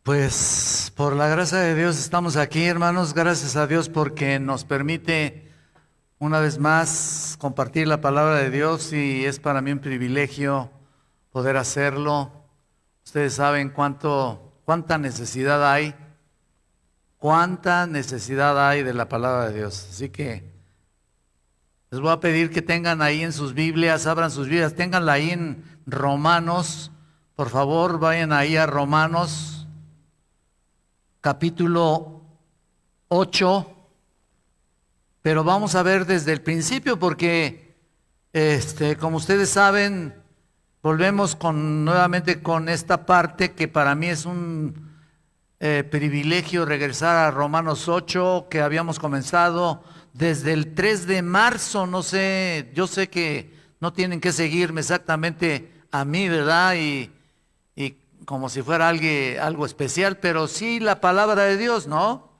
Pues por la gracia de Dios estamos aquí, hermanos. Gracias a Dios porque nos permite una vez más compartir la palabra de Dios y es para mí un privilegio poder hacerlo. Ustedes saben cuánta necesidad hay de la palabra de Dios. Así que les voy a pedir que tengan ahí en sus Biblias, abran sus Biblias, ténganla ahí en Romanos. Por favor, vayan ahí a Romanos. Capítulo 8, pero vamos a ver desde el principio porque, como ustedes saben, volvemos nuevamente con esta parte que para mí es un privilegio regresar a Romanos 8, que habíamos comenzado desde el 3 de marzo, no sé, yo sé que no tienen que seguirme exactamente a mí, ¿verdad? Y como si fuera algo especial, pero sí la palabra de Dios, ¿no?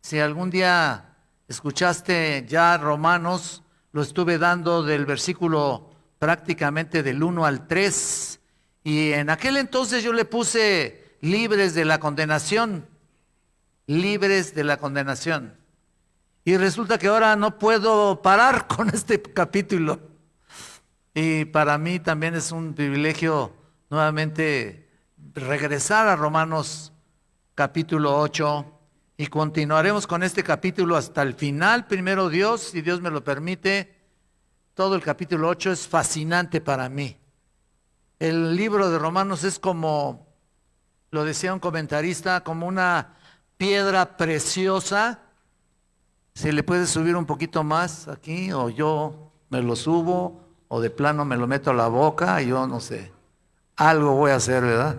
Si algún día escuchaste ya Romanos, lo estuve dando del versículo prácticamente del 1 al 3, y en aquel entonces yo le puse libres de la condenación, libres de la condenación. Y resulta que ahora no puedo parar con este capítulo. Y para mí también es un privilegio nuevamente regresar a Romanos capítulo 8 y continuaremos con este capítulo hasta el final, primero Dios, si Dios me lo permite. Todo el capítulo 8 es fascinante para mí. El libro de Romanos es como, lo decía un comentarista, como una piedra preciosa. Se le puede subir un poquito más aquí, o yo me lo subo, o de plano me lo meto a la boca, yo no sé. Algo voy a hacer, ¿verdad?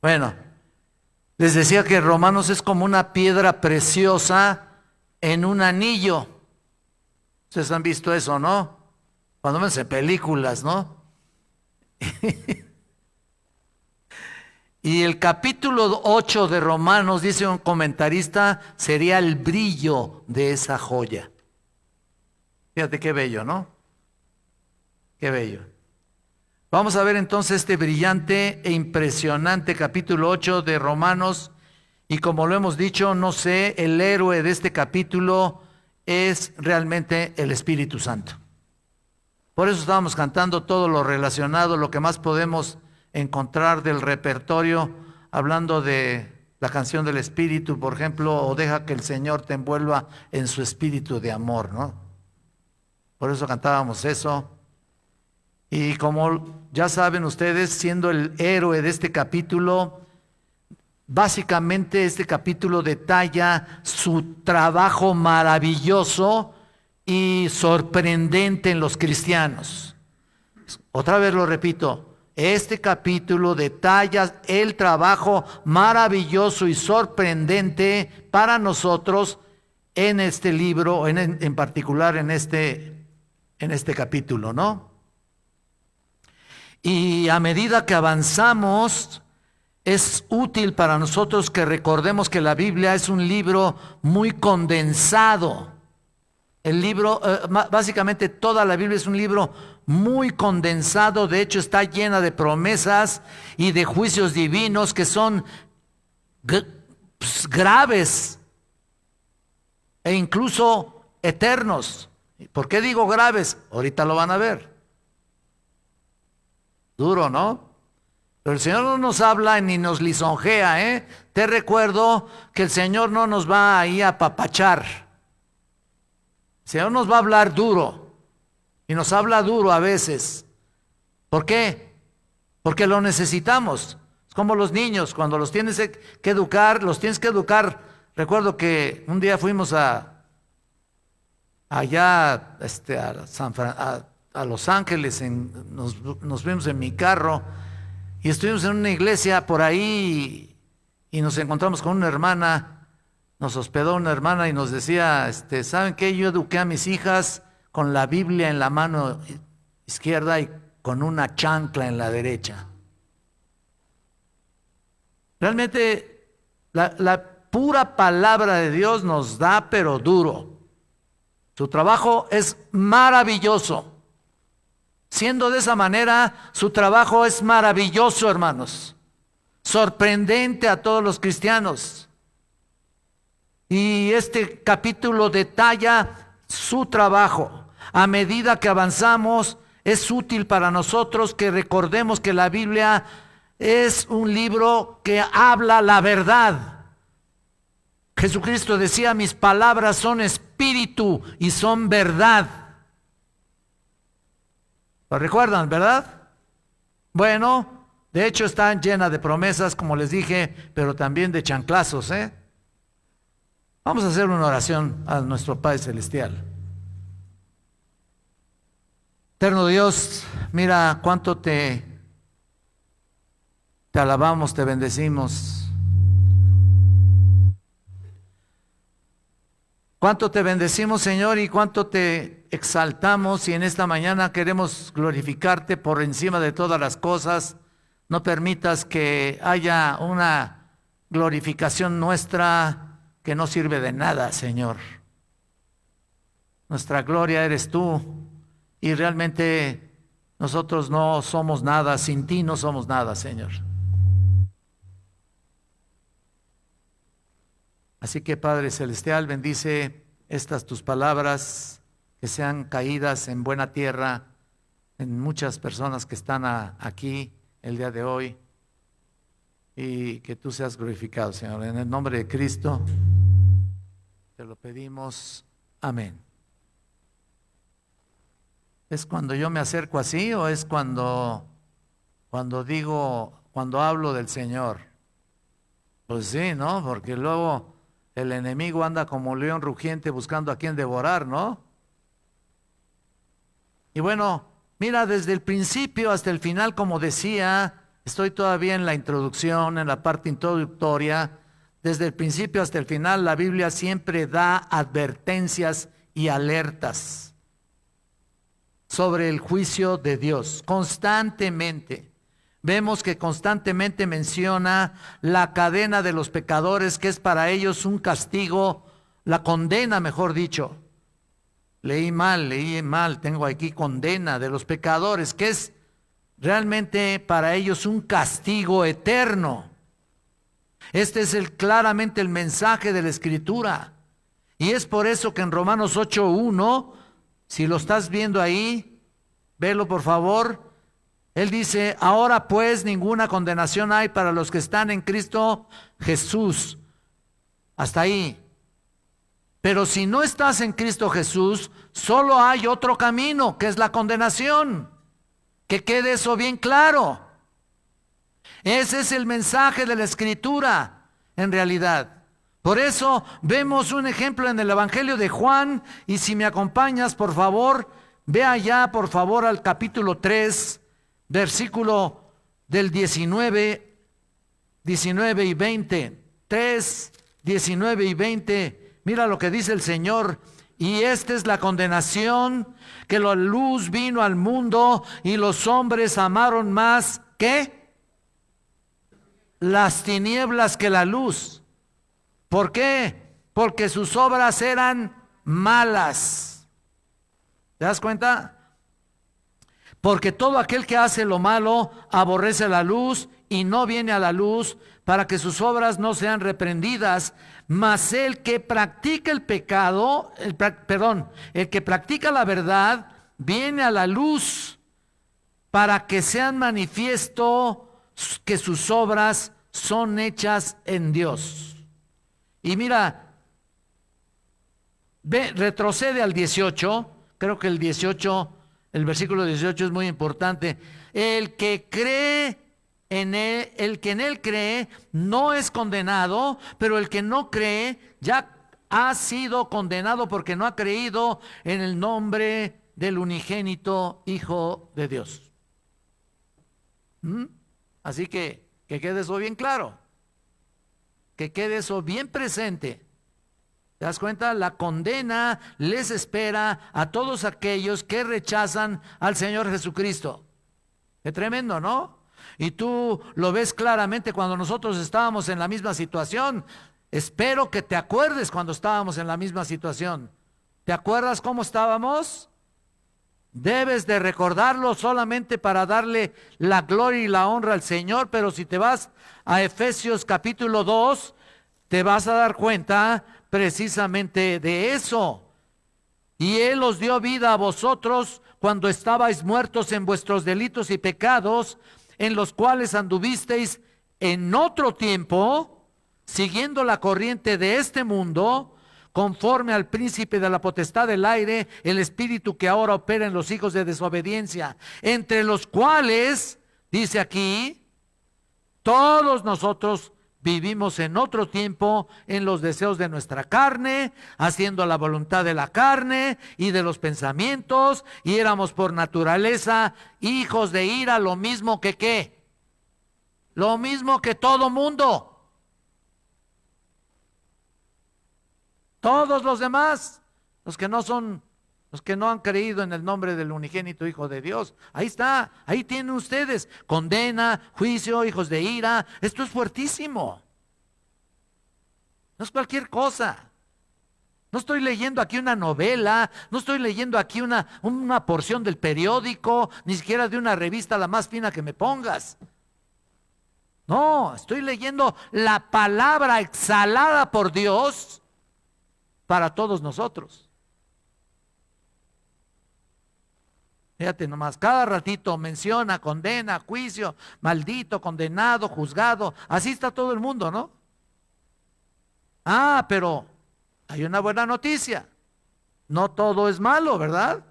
Bueno, les decía que Romanos es como una piedra preciosa en un anillo. Ustedes han visto eso, ¿no? Cuando ven en películas, ¿no? Y el capítulo 8 de Romanos, dice un comentarista, sería el brillo de esa joya. Fíjate qué bello, ¿no? Qué bello. Vamos a ver entonces este brillante e impresionante capítulo 8 de Romanos, y como lo hemos dicho, no sé, el héroe de este capítulo es realmente el Espíritu Santo. Por eso estábamos cantando todo lo relacionado, lo que más podemos encontrar del repertorio, hablando de la canción del Espíritu, por ejemplo, o deja que el Señor te envuelva en su espíritu de amor, ¿no? Por eso cantábamos eso. Y como ya saben ustedes, siendo el héroe de este capítulo, básicamente este capítulo detalla su trabajo maravilloso y sorprendente en los cristianos. Otra vez lo repito, este capítulo detalla el trabajo maravilloso y sorprendente para nosotros en este libro, en particular en este capítulo, ¿no? Y a medida que avanzamos, es útil para nosotros que recordemos que la Biblia es un libro muy condensado. El libro, básicamente toda la Biblia es un libro muy condensado. De hecho, está llena de promesas y de juicios divinos que son graves e incluso eternos. ¿Por qué digo graves? Ahorita lo van a ver. Duro, ¿no? Pero el Señor no nos habla ni nos lisonjea, ¿eh? Te recuerdo que el Señor no nos va ahí a apapachar. El Señor nos va a hablar duro. Y nos habla duro a veces. ¿Por qué? Porque lo necesitamos. Es como los niños, cuando los tienes que educar, los tienes que educar. Recuerdo que un día fuimos allá a Los Ángeles, nos vimos en mi carro y estuvimos en una iglesia por ahí y nos encontramos con una hermana, nos hospedó una hermana y nos decía, ¿saben qué? Yo eduqué a mis hijas con la Biblia en la mano izquierda y con una chancla en la derecha. Realmente la pura palabra de Dios nos da, pero duro. Su trabajo es maravilloso. Siendo de esa manera, su trabajo es maravilloso, hermanos. sorprendente a todos los cristianos. Y este capítulo detalla su trabajo. A medida que avanzamos, es útil para nosotros que recordemos que la Biblia es un libro que habla la verdad. Jesucristo decía: mis palabras son espíritu y son verdad. ¿Lo recuerdan, verdad? Bueno, de hecho están llenas de promesas, como les dije, pero también de chanclazos, ¿eh? Vamos a hacer una oración a nuestro Padre Celestial. Eterno Dios, mira cuánto te alabamos, te bendecimos. Cuánto te bendecimos, Señor, y cuánto te exaltamos, y en esta mañana queremos glorificarte por encima de todas las cosas. No permitas que haya una glorificación nuestra que no sirve de nada, Señor. Nuestra gloria eres tú, y realmente nosotros no somos nada, sin ti no somos nada, Señor. Así que, Padre Celestial, bendice estas tus palabras, que sean caídas en buena tierra en muchas personas que están aquí el día de hoy, y que tú seas glorificado, Señor. En el nombre de Cristo te lo pedimos. Amén. ¿Es cuando yo me acerco así o es cuando hablo del Señor? Pues sí, ¿no? Porque luego el enemigo anda como león rugiente buscando a quien devorar, ¿no? Y bueno, mira, desde el principio hasta el final, como decía, estoy todavía en la introducción, en la parte introductoria. Desde el principio hasta el final, la Biblia siempre da advertencias y alertas sobre el juicio de Dios, constantemente. Vemos que constantemente menciona la cadena de los pecadores, que es para ellos un castigo, la condena, mejor dicho. Leí mal, tengo aquí condena de los pecadores, que es realmente para ellos un castigo eterno. Este es claramente el mensaje de la Escritura. Y es por eso que en Romanos 8:1, si lo estás viendo ahí, velo por favor. Él dice: ahora pues ninguna condenación hay para los que están en Cristo Jesús. Hasta ahí. Pero si no estás en Cristo Jesús, solo hay otro camino, que es la condenación. Que quede eso bien claro. Ese es el mensaje de la Escritura, en realidad. Por eso vemos un ejemplo en el Evangelio de Juan, y si me acompañas, por favor, ve allá, por favor, al capítulo 3, versículo del 19 y 20. 3, 19 y 20. Mira lo que dice el Señor: y esta es la condenación, que la luz vino al mundo, y los hombres amaron más, ¿qué? Las tinieblas que la luz. ¿Por qué? Porque sus obras eran malas. ¿Te das cuenta? Porque todo aquel que hace lo malo aborrece la luz y no viene a la luz, para que sus obras no sean reprendidas. Mas el que practica el pecado, el que practica la verdad, viene a la luz, para que sean manifiesto que sus obras son hechas en Dios. Y mira, retrocede al 18, creo que el versículo 18 es muy importante. El que en él cree no es condenado, pero el que no cree ya ha sido condenado, porque no ha creído en el nombre del unigénito Hijo de Dios. Así que quede eso bien claro, que quede eso bien presente. ¿Te das cuenta? La condena les espera a todos aquellos que rechazan al Señor Jesucristo. Qué tremendo, ¿no? Y tú lo ves claramente cuando nosotros estábamos en la misma situación. Espero que te acuerdes cuando estábamos en la misma situación. ¿Te acuerdas cómo estábamos? Debes de recordarlo solamente para darle la gloria y la honra al Señor, pero si te vas a Efesios capítulo 2, te vas a dar cuenta precisamente de eso. Y Él os dio vida a vosotros cuando estabais muertos en vuestros delitos y pecados, en los cuales anduvisteis en otro tiempo, siguiendo la corriente de este mundo, conforme al príncipe de la potestad del aire, el espíritu que ahora opera en los hijos de desobediencia, entre los cuales, dice aquí, todos nosotros vivimos en otro tiempo en los deseos de nuestra carne, haciendo la voluntad de la carne y de los pensamientos, y éramos por naturaleza hijos de ira, lo mismo que ¿qué? Lo mismo que todo mundo. Todos los demás, los que no han creído en el nombre del unigénito Hijo de Dios. Ahí está, ahí tienen ustedes. Condena, juicio, hijos de ira. Esto es fuertísimo. No es cualquier cosa. No estoy leyendo aquí una novela, no estoy leyendo aquí una porción del periódico, ni siquiera de una revista la más fina que me pongas. No, estoy leyendo la palabra exhalada por Dios para todos nosotros. Fíjate nomás, cada ratito menciona, condena, juicio, maldito, condenado, juzgado. Así está todo el mundo, ¿no? Ah, pero hay una buena noticia. No todo es malo, ¿verdad?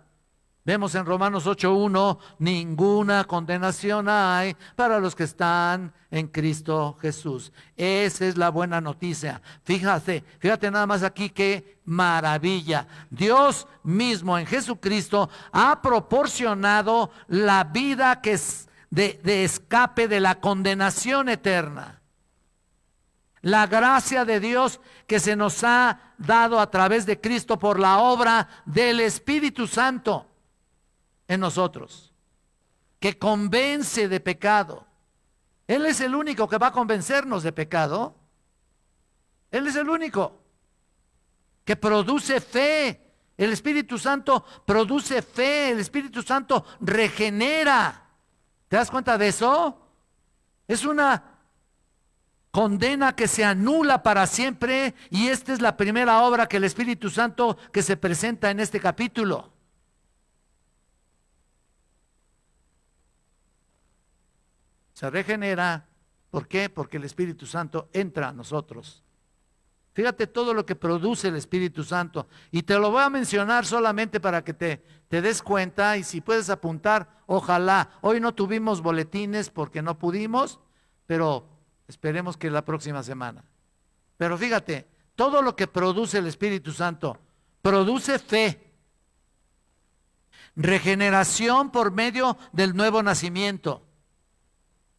Vemos en Romanos 8:1, ninguna condenación hay para los que están en Cristo Jesús. Esa es la buena noticia. Fíjate nada más aquí qué maravilla. Dios mismo en Jesucristo ha proporcionado la vida que es de escape de la condenación eterna. La gracia de Dios que se nos ha dado a través de Cristo por la obra del Espíritu Santo en nosotros, que convence de pecado. Él es el único que va a convencernos de pecado. Él es el único que produce fe. El Espíritu Santo produce fe. El Espíritu Santo regenera. ¿Te das cuenta de eso? Es una condena que se anula para siempre, y esta es la primera obra que el Espíritu Santo que se presenta en este capítulo. Se regenera. ¿Por qué? Porque el Espíritu Santo entra a nosotros. Fíjate todo lo que produce el Espíritu Santo. Y te lo voy a mencionar solamente para que te des cuenta, y si puedes apuntar, ojalá. Hoy no tuvimos boletines porque no pudimos, pero esperemos que la próxima semana. Pero fíjate, todo lo que produce el Espíritu Santo, produce fe, regeneración por medio del nuevo nacimiento,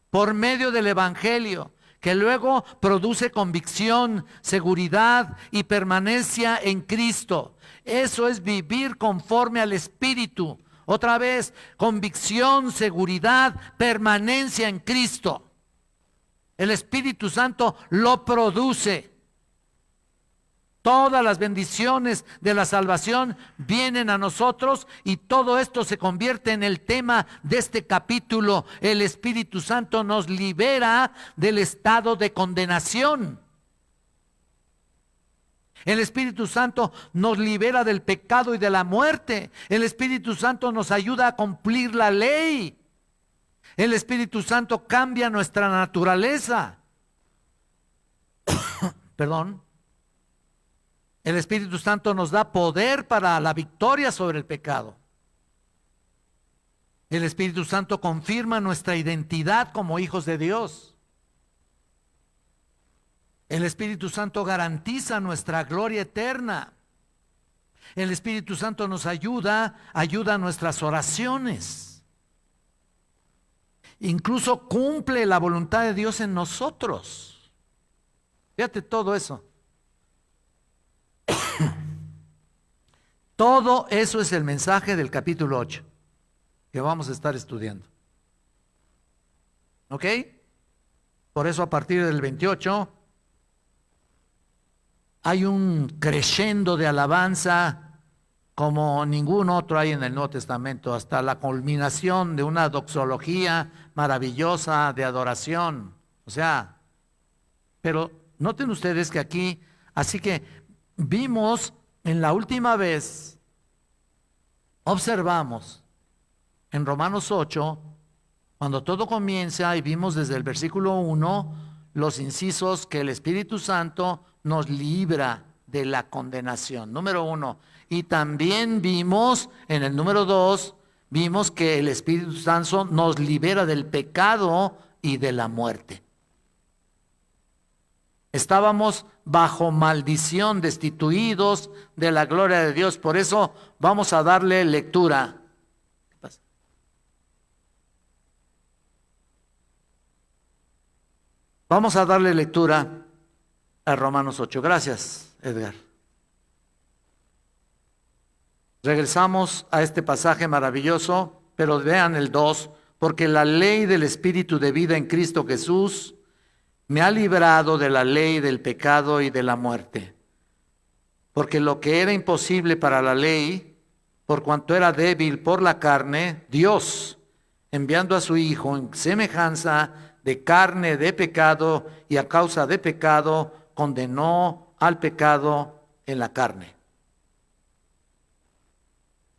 por medio del Evangelio, que luego produce convicción, seguridad y permanencia en Cristo. Eso es vivir conforme al Espíritu. Otra vez, convicción, seguridad, permanencia en Cristo. El Espíritu Santo lo produce. Todas las bendiciones de la salvación vienen a nosotros, y todo esto se convierte en el tema de este capítulo. El Espíritu Santo nos libera del estado de condenación. El Espíritu Santo nos libera del pecado y de la muerte. El Espíritu Santo nos ayuda a cumplir la ley. El Espíritu Santo cambia nuestra naturaleza. Perdón. El Espíritu Santo nos da poder para la victoria sobre el pecado. El Espíritu Santo confirma nuestra identidad como hijos de Dios. El Espíritu Santo garantiza nuestra gloria eterna. El Espíritu Santo nos ayuda a nuestras oraciones. Incluso cumple la voluntad de Dios en nosotros. Fíjate todo eso. Todo eso es el mensaje del capítulo 8 que vamos a estar estudiando. ¿Ok? Por eso a partir del 28 hay un crescendo de alabanza como ningún otro hay en el Nuevo Testamento, hasta la culminación de una doxología maravillosa de adoración. O sea, pero noten ustedes que aquí, así que vimos en la última vez, observamos en Romanos 8, cuando todo comienza y vimos desde el versículo 1 los incisos que el Espíritu Santo nos libra de la condenación, número 1. Y también vimos en el número 2, vimos que el Espíritu Santo nos libera del pecado y de la muerte. Estábamos bajo maldición, destituidos de la gloria de Dios. Por eso vamos a darle lectura. ¿Qué pasa? Vamos a darle lectura a Romanos 8. Gracias, Edgar. Regresamos a este pasaje maravilloso, pero vean el 2. Porque la ley del Espíritu de vida en Cristo Jesús me ha librado de la ley del pecado y de la muerte. Porque lo que era imposible para la ley, por cuanto era débil por la carne, Dios, enviando a su Hijo en semejanza de carne de pecado y a causa de pecado, condenó al pecado en la carne.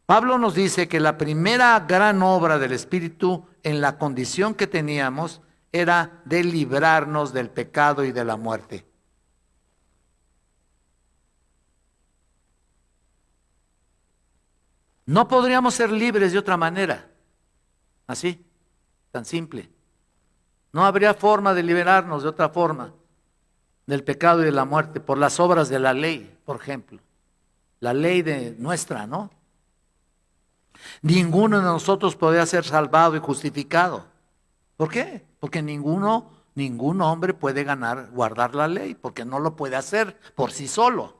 Pablo nos dice que la primera gran obra del Espíritu en la condición que teníamos era de librarnos del pecado y de la muerte. No podríamos ser libres de otra manera, así, tan simple. No habría forma de liberarnos de otra forma del pecado y de la muerte por las obras de la ley, por ejemplo. La ley de nuestra, ¿no? Ninguno de nosotros podría ser salvado y justificado. ¿Por qué? Porque ningún hombre puede guardar la ley, porque no lo puede hacer por sí solo.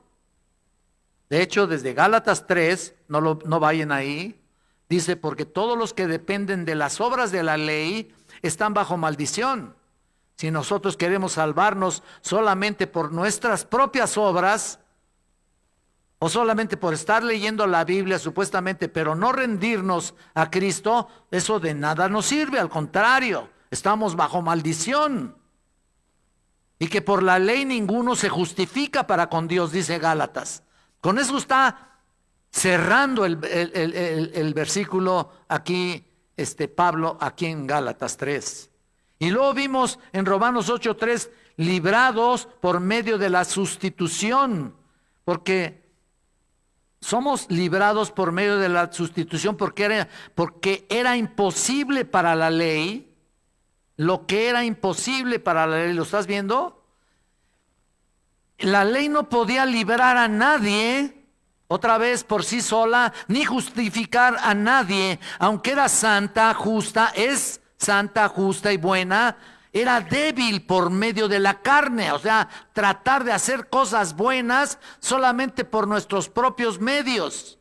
De hecho, desde Gálatas 3, no vayan ahí, dice, porque todos los que dependen de las obras de la ley están bajo maldición. Si nosotros queremos salvarnos solamente por nuestras propias obras, o solamente por estar leyendo la Biblia supuestamente, pero no rendirnos a Cristo, eso de nada nos sirve, al contrario, estamos bajo maldición. Y que por la ley ninguno se justifica para con Dios, dice Gálatas. Con eso está cerrando el versículo aquí, Pablo, aquí en Gálatas 3. Y luego vimos en Romanos 8:3, librados por medio de la sustitución, porque somos librados por medio de la sustitución porque era imposible para la ley, lo que era imposible para la ley, ¿lo estás viendo? La ley no podía librar a nadie, otra vez por sí sola, ni justificar a nadie, aunque era santa, justa, es santa, justa y buena. Era débil por medio de la carne, o sea, tratar de hacer cosas buenas solamente por nuestros propios medios.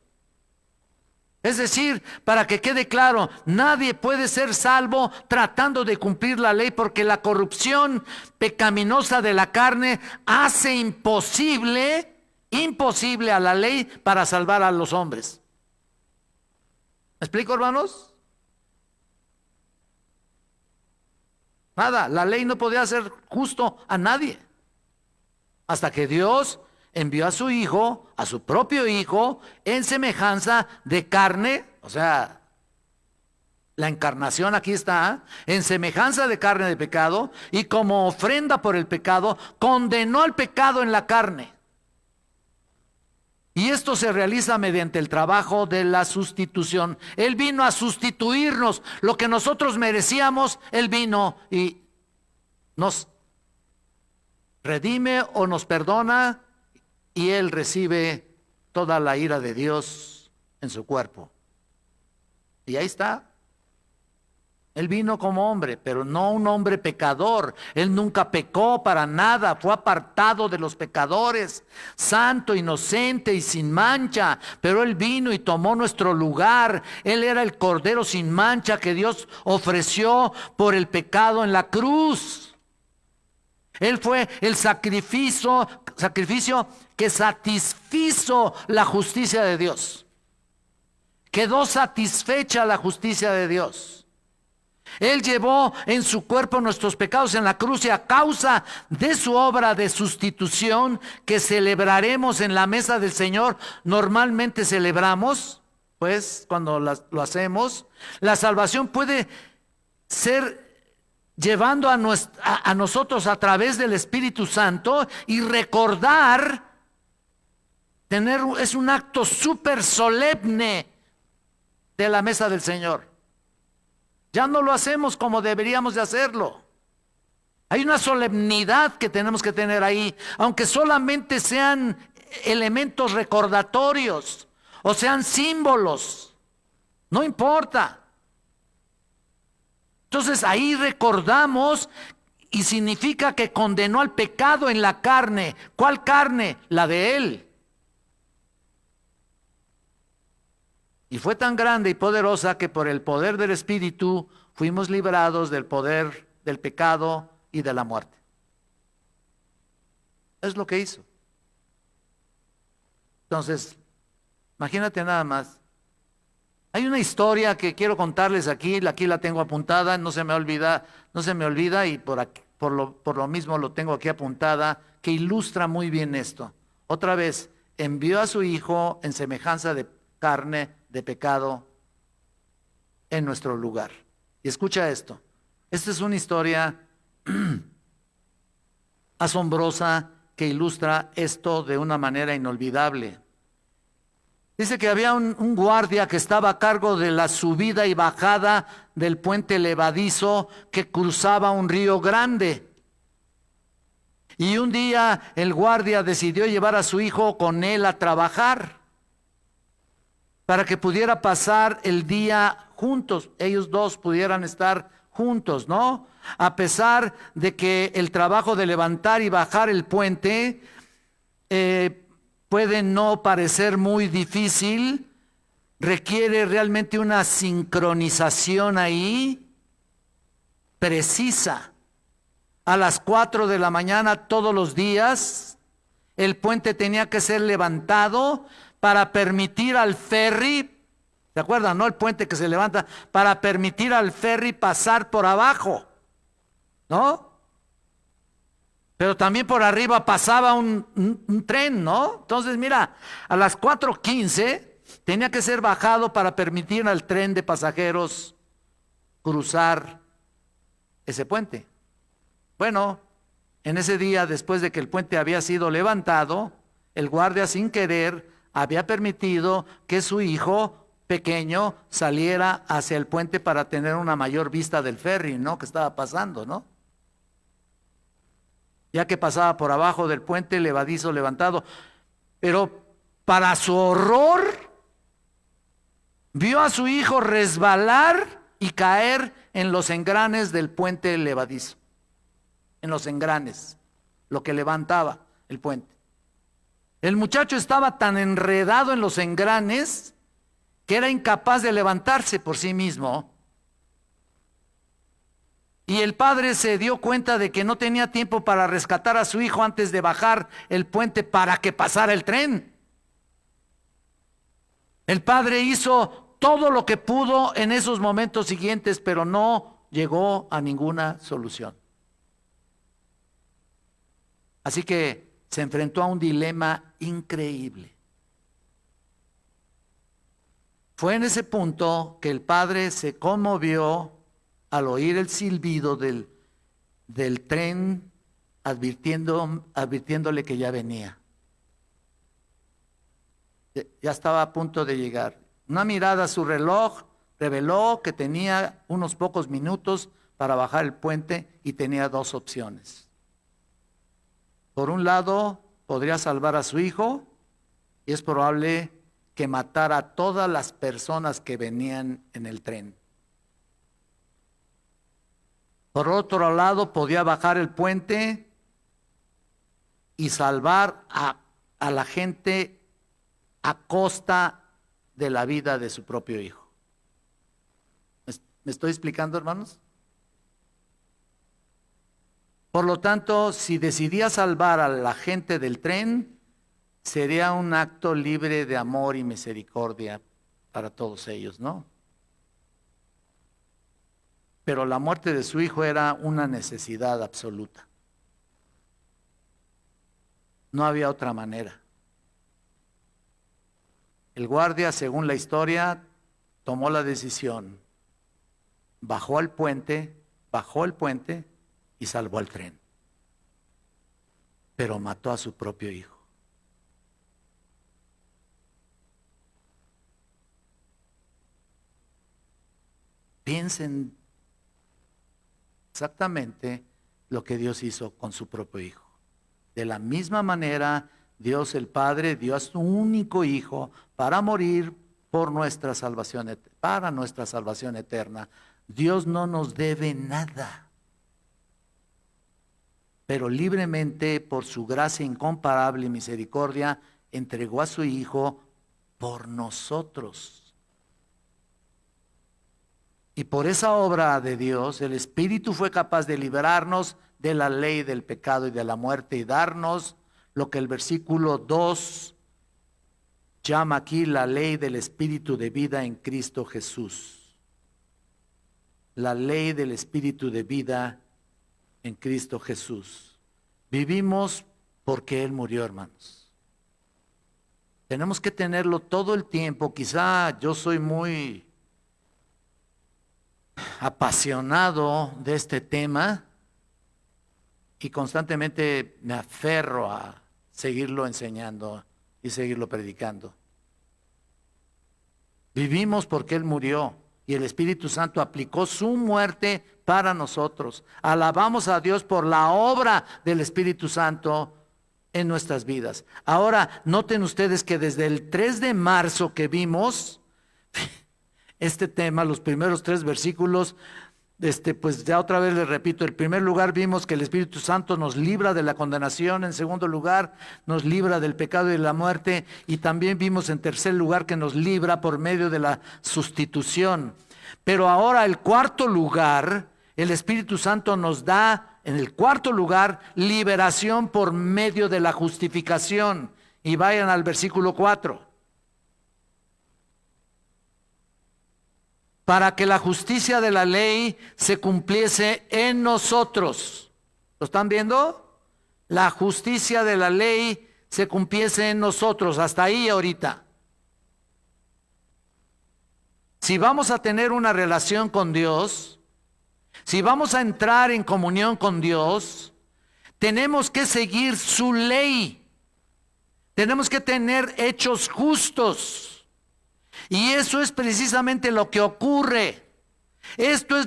Es decir, para que quede claro, nadie puede ser salvo tratando de cumplir la ley, porque la corrupción pecaminosa de la carne hace imposible a la ley para salvar a los hombres. ¿Me explico, hermanos? Nada, la ley no podía hacer justo a nadie. Hasta que Dios envió a su Hijo, a su propio Hijo, en semejanza de carne, o sea, la encarnación aquí está, en semejanza de carne de pecado, y como ofrenda por el pecado, condenó al pecado en la carne. Y esto se realiza mediante el trabajo de la sustitución. Él vino a sustituirnos. Lo que nosotros merecíamos, Él vino y nos redime o nos perdona, y Él recibe toda la ira de Dios en su cuerpo. Y ahí está. Él vino como hombre, pero no un hombre pecador. Él nunca pecó para nada, fue apartado de los pecadores, santo, inocente y sin mancha. Pero Él vino y tomó nuestro lugar. Él era el cordero sin mancha que Dios ofreció por el pecado en la cruz. Él fue el sacrificio que satisfizo la justicia de Dios. Quedó satisfecha la justicia de Dios. Él llevó en su cuerpo nuestros pecados en la cruz, y a causa de su obra de sustitución que celebraremos en la mesa del Señor, normalmente celebramos, pues cuando lo hacemos, la salvación puede ser llevando a nosotros a través del Espíritu Santo, y recordar, es un acto súper solemne de la mesa del Señor. Ya no lo hacemos como deberíamos de hacerlo. Hay una solemnidad que tenemos que tener ahí, aunque solamente sean elementos recordatorios o sean símbolos, no importa. Entonces ahí recordamos, y significa que condenó al pecado en la carne. ¿Cuál carne? La de Él. Y fue tan grande y poderosa que por el poder del Espíritu fuimos librados del poder del pecado y de la muerte. Es lo que hizo. Entonces, imagínate nada más. Hay una historia que quiero contarles aquí la tengo apuntada, no se me olvida, y por lo mismo lo tengo aquí apuntada, que ilustra muy bien esto. Otra vez, envió a su Hijo en semejanza de carne, de pecado, en nuestro lugar. Y escucha esto. Esta es una historia asombrosa que ilustra esto de una manera inolvidable. Dice que había un guardia que estaba a cargo de la subida y bajada del puente levadizo que cruzaba un río grande. Y un día el guardia decidió llevar a su hijo con él a trabajar, para que pudiera pasar el día juntos, ellos dos pudieran estar juntos, ¿no? A pesar de que el trabajo de levantar y bajar el puente puede no parecer muy difícil, requiere realmente una sincronización ahí precisa. A las 4 de la mañana todos los días el puente tenía que ser levantado para permitir al ferry, ¿se acuerdan, no? El puente que se levanta para permitir al ferry pasar por abajo, ¿no? Pero también por arriba pasaba un tren, ¿no? Entonces, mira, a las 4:15 tenía que ser bajado para permitir al tren de pasajeros cruzar ese puente. Bueno, en ese día, después de que el puente había sido levantado, el guardia, sin querer, había permitido que su hijo pequeño saliera hacia el puente para tener una mayor vista del ferry, ¿no? Que estaba pasando, ¿no? Ya que pasaba por abajo del puente levadizo levantado. Pero para su horror, vio a su hijo resbalar y caer en los engranes del puente levadizo. En los engranes, lo que levantaba el puente. El muchacho estaba tan enredado en los engranes que era incapaz de levantarse por sí mismo. Y el padre se dio cuenta de que no tenía tiempo para rescatar a su hijo antes de bajar el puente para que pasara el tren. El padre hizo todo lo que pudo en esos momentos siguientes, pero no llegó a ninguna solución. Así que se enfrentó a un dilema increíble. Fue en ese punto que el padre se conmovió al oír el silbido del tren, advirtiéndole que ya venía. Ya estaba a punto de llegar. Una mirada a su reloj reveló que tenía unos pocos minutos para bajar el puente y tenía dos opciones. Por un lado, podría salvar a su hijo, y es probable que matara a todas las personas que venían en el tren. Por otro lado, podía bajar el puente y salvar a la gente a costa de la vida de su propio hijo. ¿Me estoy explicando, hermanos? Por lo tanto, si decidía salvar a la gente del tren, sería un acto libre de amor y misericordia para todos ellos, ¿no? Pero la muerte de su hijo era una necesidad absoluta. No había otra manera. El guardia, según la historia, tomó la decisión, bajó el puente y salvó al tren. Pero mató a su propio hijo. Piensen exactamente lo que Dios hizo con su propio hijo. De la misma manera, Dios el Padre dio a su único hijo para morir por nuestra salvación, para nuestra salvación eterna. Dios no nos debe nada, pero libremente, por su gracia incomparable y misericordia, entregó a su hijo por nosotros. Y por esa obra de Dios, el Espíritu fue capaz de liberarnos de la ley del pecado y de la muerte y darnos lo que el versículo 2 llama aquí la ley del Espíritu de vida en Cristo Jesús. La ley del Espíritu de vida en Cristo Jesús. Vivimos porque Él murió, hermanos. Tenemos que tenerlo todo el tiempo. Quizá yo soy muy apasionado de este tema y constantemente me aferro a seguirlo enseñando y seguirlo predicando. Vivimos porque Él murió y el Espíritu Santo aplicó su muerte para nosotros. Alabamos a Dios por la obra del Espíritu Santo en nuestras vidas. Ahora, noten ustedes que desde el 3 de marzo que vimos este tema, los primeros 3 versículos, pues ya otra vez les repito, en primer lugar vimos que el Espíritu Santo nos libra de la condenación, en segundo lugar nos libra del pecado y de la muerte, y también vimos en tercer lugar que nos libra por medio de la sustitución. Pero ahora el cuarto lugar, el Espíritu Santo nos da, en el cuarto lugar, liberación por medio de la justificación. Y vayan al versículo 4. Para que la justicia de la ley se cumpliese en nosotros. ¿Lo están viendo? La justicia de la ley se cumpliese en nosotros. Hasta ahí ahorita. Si vamos a tener una relación con Dios, si vamos a entrar en comunión con Dios, tenemos que seguir su ley. Tenemos que tener hechos justos. Y eso es precisamente lo que ocurre. Esto es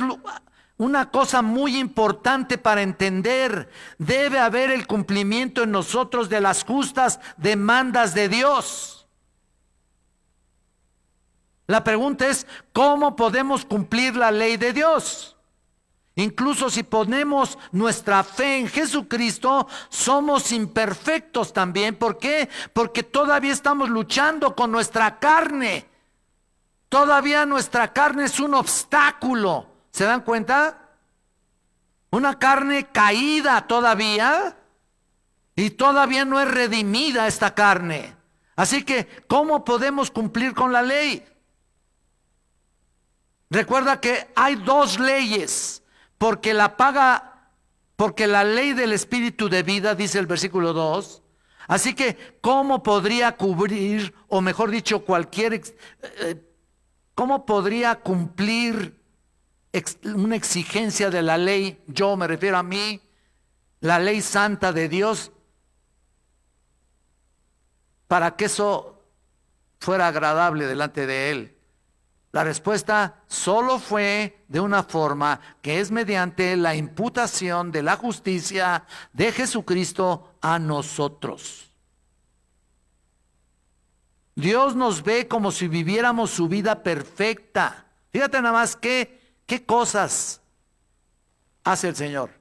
una cosa muy importante para entender. Debe haber el cumplimiento en nosotros de las justas demandas de Dios. La pregunta es, ¿cómo podemos cumplir la ley de Dios? Incluso si ponemos nuestra fe en Jesucristo, somos imperfectos también. ¿Por qué? Porque todavía estamos luchando con nuestra carne. Todavía nuestra carne es un obstáculo. ¿Se dan cuenta? Una carne caída todavía. Y todavía no es redimida esta carne. Así que, ¿cómo podemos cumplir con la ley? Recuerda que hay 2 leyes. Porque la ley del Espíritu de vida, dice el versículo 2. Así que, ¿cómo podría cubrir, o mejor dicho, ¿cómo podría cumplir una exigencia de la ley? Yo me refiero a mí, la ley santa de Dios, para que eso fuera agradable delante de Él. La respuesta solo fue de una forma, que es mediante la imputación de la justicia de Jesucristo a nosotros. Dios nos ve como si viviéramos su vida perfecta. Fíjate nada más qué cosas hace el Señor.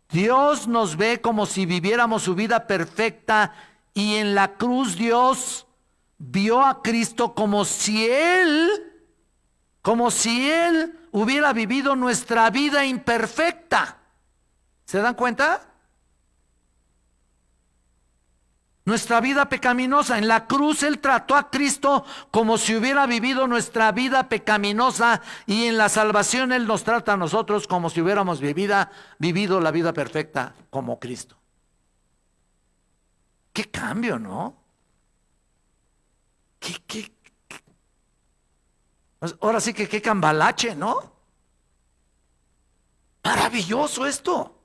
Dios nos ve como si viviéramos su vida perfecta, y en la cruz Dios vio a Cristo como si Él hubiera vivido nuestra vida imperfecta. ¿Se dan cuenta? nuestra vida pecaminosa. En la cruz Él trató a Cristo como si hubiera vivido nuestra vida pecaminosa, y en la salvación Él nos trata a nosotros como si hubiéramos vivido la vida perfecta como Cristo. Qué cambio, ¿no? Ahora sí que qué cambalache, ¿no? Maravilloso esto.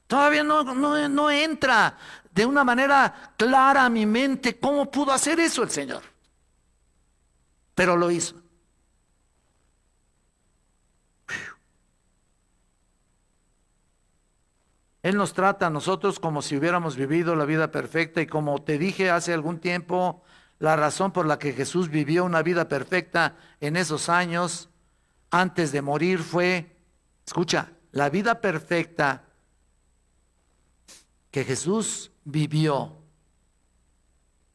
Todavía no entra de una manera clara a mi mente cómo pudo hacer eso el Señor. Pero lo hizo. Él nos trata a nosotros como si hubiéramos vivido la vida perfecta, y como te dije hace algún tiempo, la razón por la que Jesús vivió una vida perfecta en esos años antes de morir fue, escucha, la vida perfecta que Jesús vivió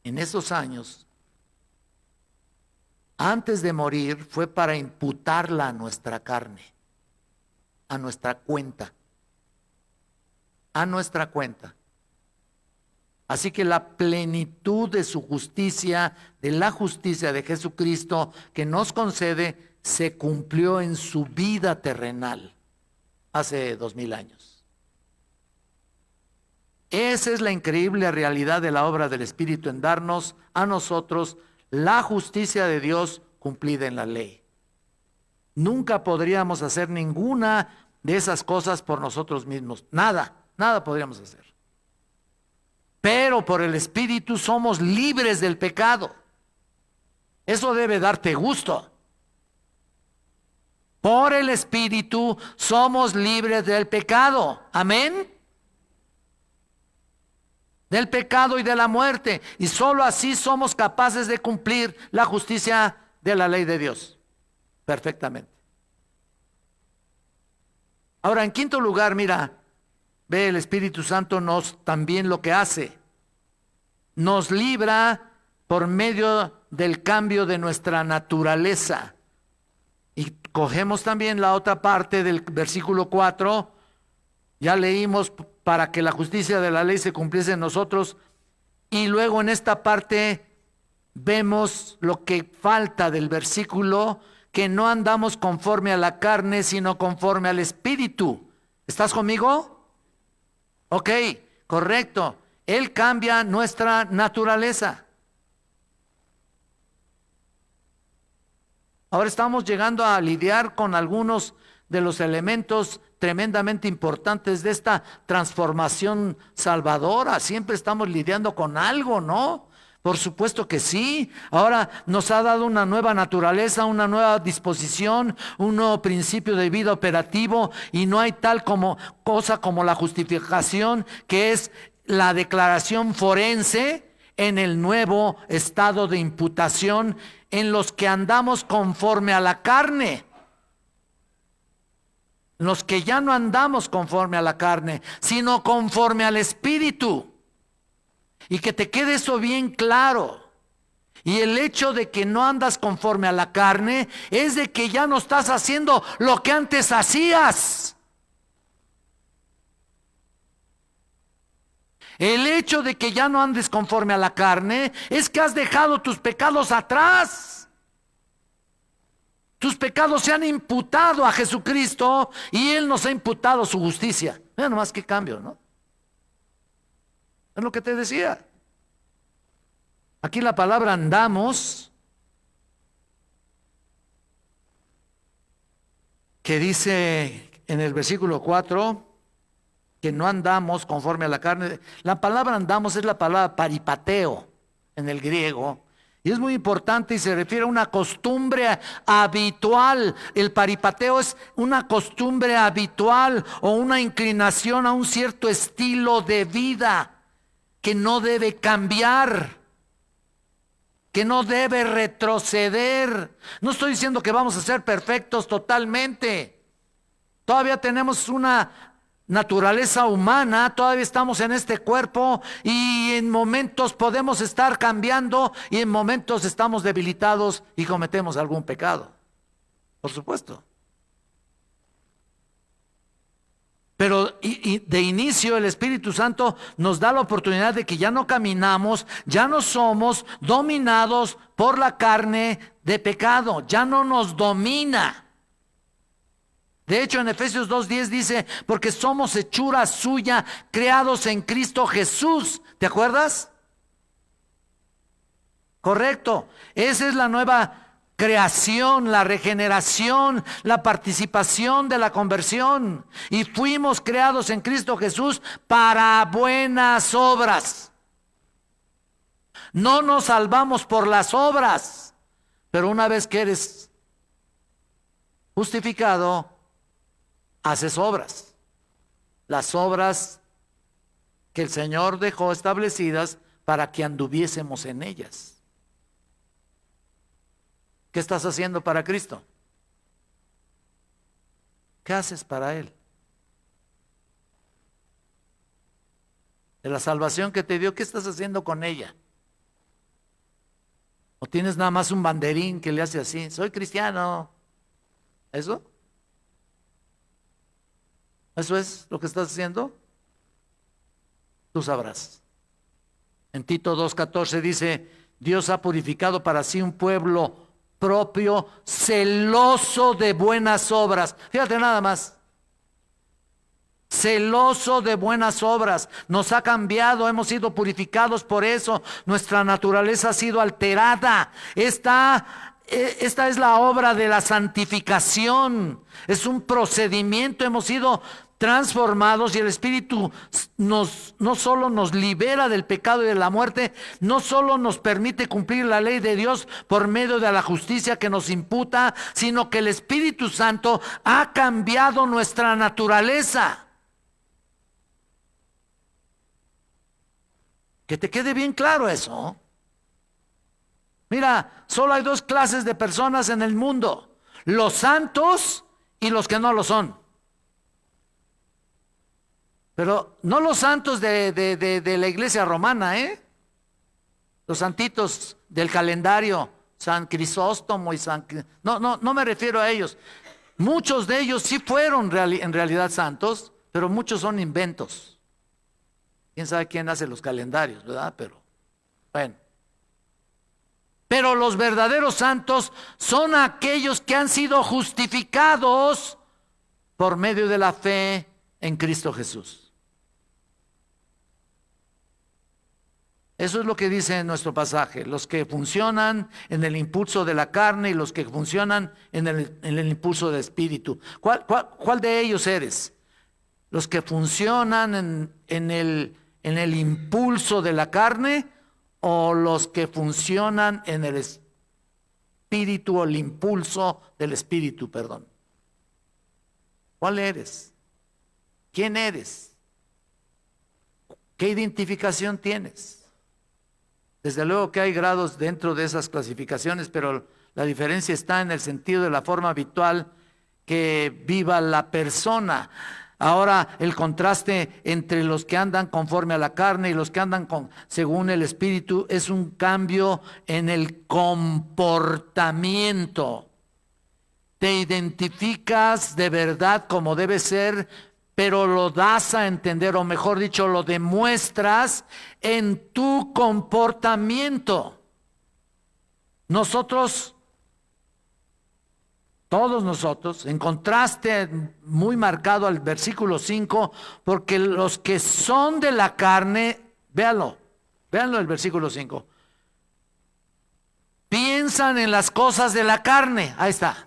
en esos años antes de morir fue para imputarla a nuestra carne, a nuestra cuenta. A nuestra cuenta. Así que la plenitud de su justicia, de la justicia de Jesucristo que nos concede, se cumplió en su vida terrenal hace 2000 años. Esa es la increíble realidad de la obra del Espíritu en darnos a nosotros la justicia de Dios cumplida en la ley. Nunca podríamos hacer ninguna de esas cosas por nosotros mismos. Nada podríamos hacer. Pero por el Espíritu somos libres del pecado. Eso debe darte gusto. Por el Espíritu somos libres del pecado. Amén. Del pecado y de la muerte. Y solo así somos capaces de cumplir la justicia de la ley de Dios. Perfectamente. Ahora, en quinto lugar, mira, ve, el Espíritu Santo también lo que hace. Nos libra por medio del cambio de nuestra naturaleza. Y cogemos también la otra parte del versículo 4. Ya leímos para que la justicia de la ley se cumpliese en nosotros. Y luego en esta parte vemos lo que falta del versículo, que no andamos conforme a la carne, sino conforme al Espíritu. ¿Estás conmigo? Ok, correcto. Él cambia nuestra naturaleza. Ahora estamos llegando a lidiar con algunos de los elementos tremendamente importantes de esta transformación salvadora. Siempre estamos lidiando con algo, ¿no? Por supuesto que sí. Ahora nos ha dado una nueva naturaleza, una nueva disposición, un nuevo principio de vida operativo, y no hay tal cosa como la justificación, que es la declaración forense en el nuevo estado de imputación en los que andamos conforme a la carne. Los que ya no andamos conforme a la carne, sino conforme al Espíritu. Y que te quede eso bien claro. Y el hecho de que no andas conforme a la carne es de que ya no estás haciendo lo que antes hacías. El hecho de que ya no andes conforme a la carne es que has dejado tus pecados atrás. Tus pecados se han imputado a Jesucristo y Él nos ha imputado su justicia. Mira nomás qué cambio, ¿no? Es lo que te decía. Aquí la palabra andamos, que dice en el versículo 4, que no andamos conforme a la carne. La palabra andamos es la palabra paripateo en el griego. Y es muy importante y se refiere a una costumbre habitual. El paripateo es una costumbre habitual o una inclinación a un cierto estilo de vida que no debe cambiar, que no debe retroceder. No estoy diciendo que vamos a ser perfectos totalmente. Todavía tenemos una naturaleza humana, todavía estamos en este cuerpo y en momentos podemos estar cambiando y en momentos estamos debilitados y cometemos algún pecado. Por supuesto. Pero de inicio el Espíritu Santo nos da la oportunidad de que ya no caminamos, ya no somos dominados por la carne de pecado, ya no nos domina. De hecho, en Efesios 2:10 dice, porque somos hechura suya, creados en Cristo Jesús. ¿Te acuerdas? Correcto. Esa es la nueva creación, la regeneración, la participación de la conversión. Y fuimos creados en Cristo Jesús para buenas obras. No nos salvamos por las obras, pero una vez que eres justificado, haces obras. Las obras que el Señor dejó establecidas para que anduviésemos en ellas. ¿Qué estás haciendo para Cristo? ¿Qué haces para Él? De la salvación que te dio, ¿qué estás haciendo con ella? ¿O tienes nada más un banderín que le hace así? Soy cristiano. ¿Eso? ¿Eso es lo que estás haciendo? Tú sabrás. En Tito 2:14 dice, Dios ha purificado para sí un pueblo propio, celoso de buenas obras. Fíjate nada más. Celoso de buenas obras. Nos ha cambiado, hemos sido purificados por eso. Nuestra naturaleza ha sido alterada. Esta es la obra de la santificación. Es un procedimiento, hemos sido transformados y el Espíritu no solo nos libera del pecado y de la muerte, no solo nos permite cumplir la ley de Dios por medio de la justicia que nos imputa, sino que el Espíritu Santo ha cambiado nuestra naturaleza. Que te quede bien claro eso. Mira, solo hay dos clases de personas en el mundo: los santos y los que no lo son. Pero no los santos de la iglesia romana, los santitos del calendario, San Crisóstomo y San... No me refiero a ellos. Muchos de ellos sí fueron en realidad santos, pero muchos son inventos. ¿Quién sabe quién hace los calendarios, verdad? Pero, bueno. Pero los verdaderos santos son aquellos que han sido justificados por medio de la fe en Cristo Jesús. Eso es lo que dice en nuestro pasaje: los que funcionan en el impulso de la carne y los que funcionan en el impulso del espíritu. ¿Cuál de ellos eres? ¿Los que funcionan en el impulso de la carne o los que funcionan en el espíritu o el impulso del espíritu, perdón? ¿Cuál eres? ¿Quién eres? ¿Qué identificación tienes? Desde luego que hay grados dentro de esas clasificaciones, pero la diferencia está en el sentido de la forma habitual que viva la persona. Ahora, el contraste entre los que andan conforme a la carne y los que andan según el espíritu es un cambio en el comportamiento. Te identificas de verdad como debe ser, pero lo das a entender, o mejor dicho, lo demuestras en tu comportamiento. Nosotros, todos nosotros, en contraste muy marcado al versículo 5, porque los que son de la carne, véanlo el versículo 5, piensan en las cosas de la carne. Ahí está.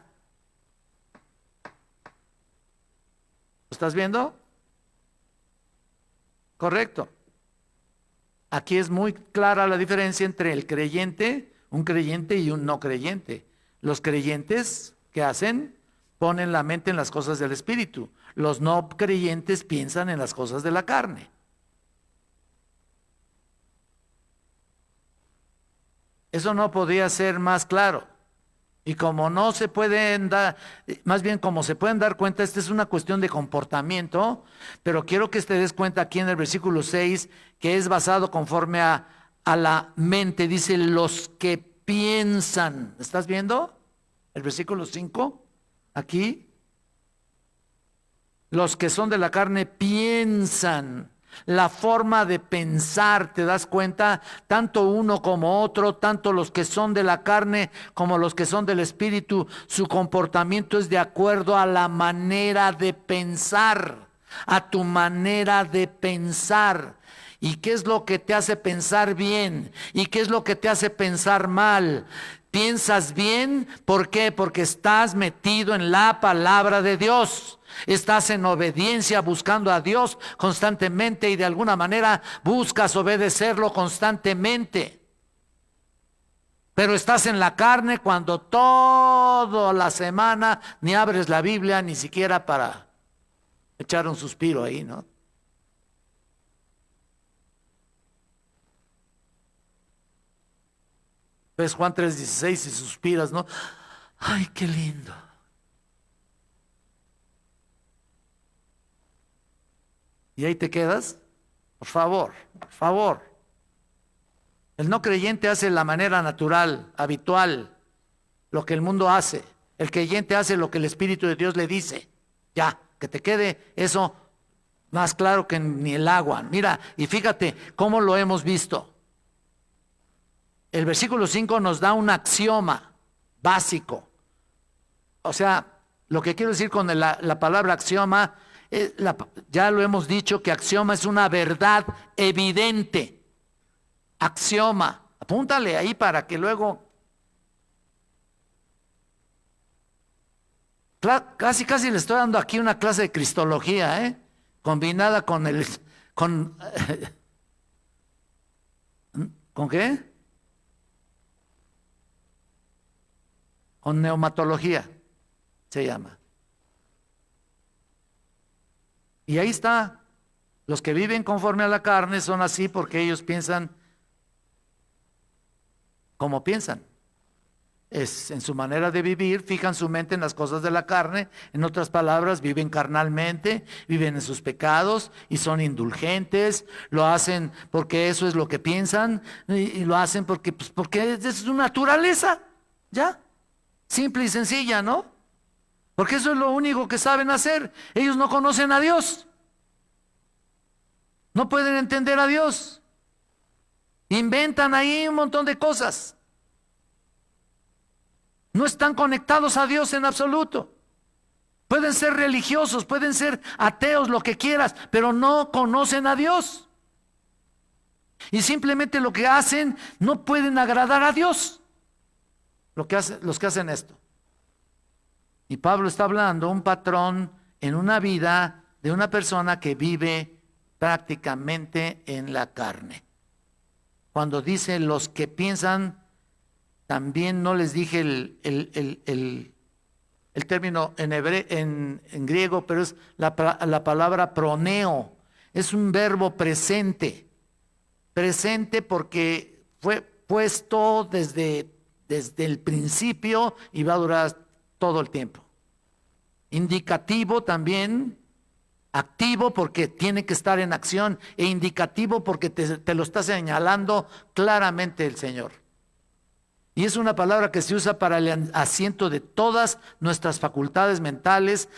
¿Lo estás viendo? Correcto. Aquí es muy clara la diferencia entre el creyente, un creyente y un no creyente. Los creyentes, ¿qué hacen? Ponen la mente en las cosas del espíritu. Los no creyentes piensan en las cosas de la carne. Eso no podría ser más claro. Y como no se pueden dar, más bien como se pueden dar cuenta, esta es una cuestión de comportamiento, pero quiero que te des cuenta aquí en el versículo 6, que es basado conforme a la mente. Dice, los que piensan. ¿Estás viendo? El versículo 5, aquí. Los que son de la carne piensan. La forma de pensar, ¿te das cuenta? Tanto uno como otro, tanto los que son de la carne como los que son del espíritu, su comportamiento es de acuerdo a la manera de pensar, a tu manera de pensar. ¿Y qué es lo que te hace pensar bien? ¿Y qué es lo que te hace pensar mal? ¿Piensas bien? ¿Por qué? Porque estás metido en la palabra de Dios. Estás en obediencia buscando a Dios constantemente y de alguna manera buscas obedecerlo constantemente. Pero estás en la carne cuando toda la semana ni abres la Biblia ni siquiera para echar un suspiro ahí, ¿no? Ves Juan 3:16 y suspiras, ¿no? Ay, qué lindo. ¿Y ahí te quedas? Por favor, por favor. El no creyente hace la manera natural, habitual, lo que el mundo hace. El creyente hace lo que el Espíritu de Dios le dice. Ya, que te quede eso más claro que ni el agua. Mira, y fíjate cómo lo hemos visto. El versículo 5 nos da un axioma básico. O sea, lo que quiero decir con la palabra axioma, ya lo hemos dicho que axioma es una verdad evidente. Axioma, apúntale ahí para que luego casi le estoy dando aquí una clase de cristología, combinada con con ¿con qué? Con neumatología se llama. Y ahí está. Los que viven conforme a la carne son así porque ellos piensan como piensan. Es en su manera de vivir, fijan su mente en las cosas de la carne, en otras palabras, viven carnalmente, viven en sus pecados y son indulgentes, lo hacen porque eso es lo que piensan y lo hacen porque es su naturaleza, ¿ya? Simple y sencilla, ¿no? Porque eso es lo único que saben hacer. Ellos no conocen a Dios, no pueden entender a Dios. Inventan ahí un montón de cosas. No están conectados a Dios en absoluto. Pueden ser religiosos, pueden ser ateos, lo que quieras, pero no conocen a Dios. Y simplemente lo que hacen, no pueden agradar a Dios. Los que hacen esto. Y Pablo está hablando un patrón en una vida de una persona que vive prácticamente en la carne. Cuando dice los que piensan, también no les dije el término en griego, pero es la palabra proneo. Es un verbo presente. Presente porque fue puesto desde el principio y va a durar todo el tiempo. Indicativo también. Activo porque tiene que estar en acción e indicativo porque te lo está señalando claramente el Señor. Y es una palabra que se usa para el asiento de todas nuestras facultades mentales,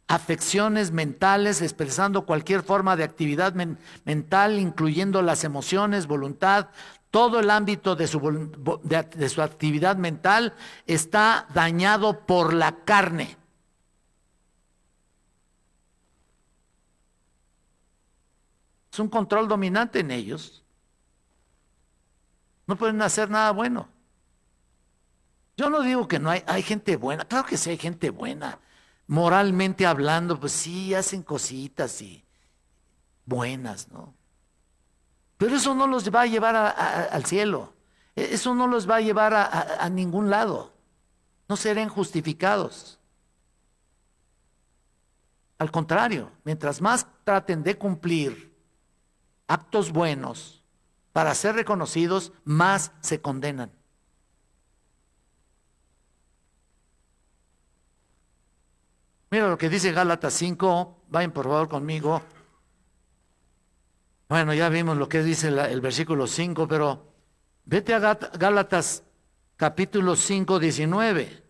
afecciones mentales, expresando cualquier forma de actividad mental, incluyendo las emociones, voluntad. Todo el ámbito de su actividad mental está dañado por la carne. Es un control dominante en ellos. No pueden hacer nada bueno. Yo no digo que no hay gente buena. Claro que sí hay gente buena. Moralmente hablando, pues sí, hacen cositas y buenas, ¿no? Pero eso no los va a llevar al cielo. Eso no los va a llevar a ningún lado. No serán justificados. Al contrario, mientras más traten de cumplir actos buenos para ser reconocidos, más se condenan. Mira lo que dice Gálatas 5, vayan por favor conmigo. Bueno, ya vimos lo que dice el versículo 5, pero vete a Gálatas capítulo 5, 19.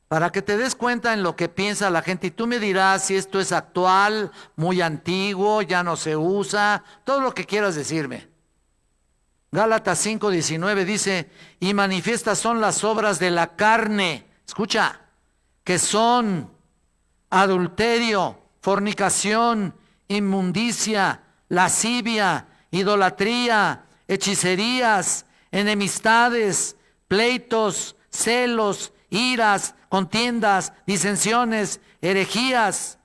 para que te des cuenta en lo que piensa la gente y tú me dirás si esto es actual, muy antiguo, ya no se usa, todo lo que quieras decirme. Gálatas 5:19 dice, y manifiestas son las obras de la carne, escucha, que son adulterio, fornicación, inmundicia, lascivia, idolatría, hechicerías, enemistades, pleitos, celos, iras, contiendas, disensiones, herejías,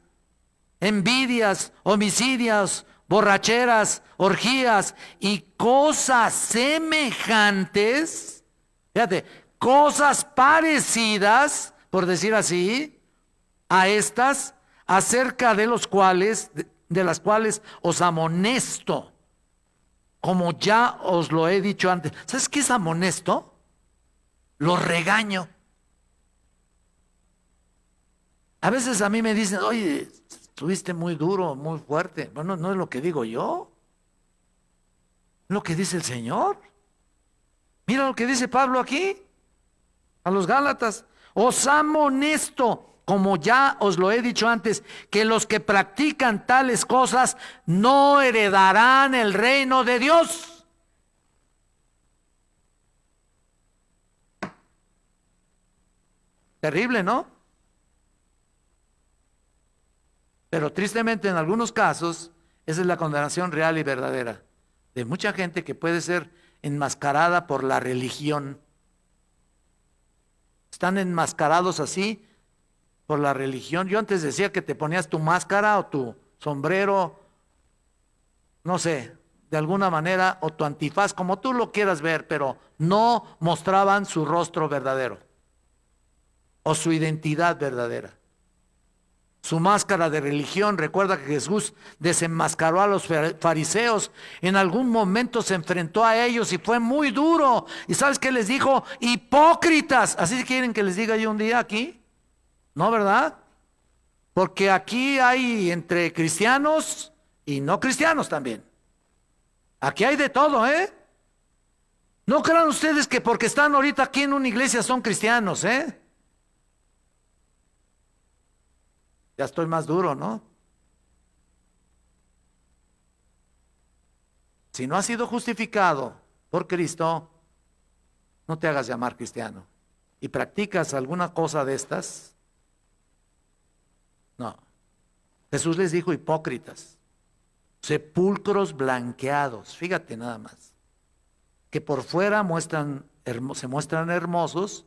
envidias, homicidios, borracheras, orgías y cosas semejantes, fíjate, cosas parecidas, por decir así, a estas, acerca de las cuales os amonesto, como ya os lo he dicho antes. ¿Sabes qué es amonesto? Lo regaño. A veces a mí me dicen, oye, estuviste muy duro, muy fuerte. Bueno, no es lo que digo yo, es lo que dice el Señor. Mira lo que dice Pablo aquí, a los Gálatas. Os amonesto, como ya os lo he dicho antes, que los que practican tales cosas no heredarán el reino de Dios. Terrible, ¿no? Pero tristemente en algunos casos, esa es la condenación real y verdadera de mucha gente que puede ser enmascarada por la religión. Están enmascarados así por la religión. Yo antes decía que te ponías tu máscara o tu sombrero, no sé, de alguna manera, o tu antifaz, como tú lo quieras ver, pero no mostraban su rostro verdadero o su identidad verdadera. Su máscara de religión. Recuerda que Jesús desenmascaró a los fariseos. En algún momento se enfrentó a ellos y fue muy duro. ¿Y sabes qué les dijo? Hipócritas. ¿Así quieren que les diga yo un día aquí? No, ¿verdad? Porque aquí hay entre cristianos y no cristianos también. Aquí hay de todo, ¿eh? No crean ustedes que porque están ahorita aquí en una iglesia son cristianos, ¿eh? Ya estoy más duro, ¿no? Si no has sido justificado por Cristo, no te hagas llamar cristiano. ¿Y practicas alguna cosa de estas? No. Jesús les dijo hipócritas, sepulcros blanqueados, fíjate nada más, que por fuera se muestran hermosos,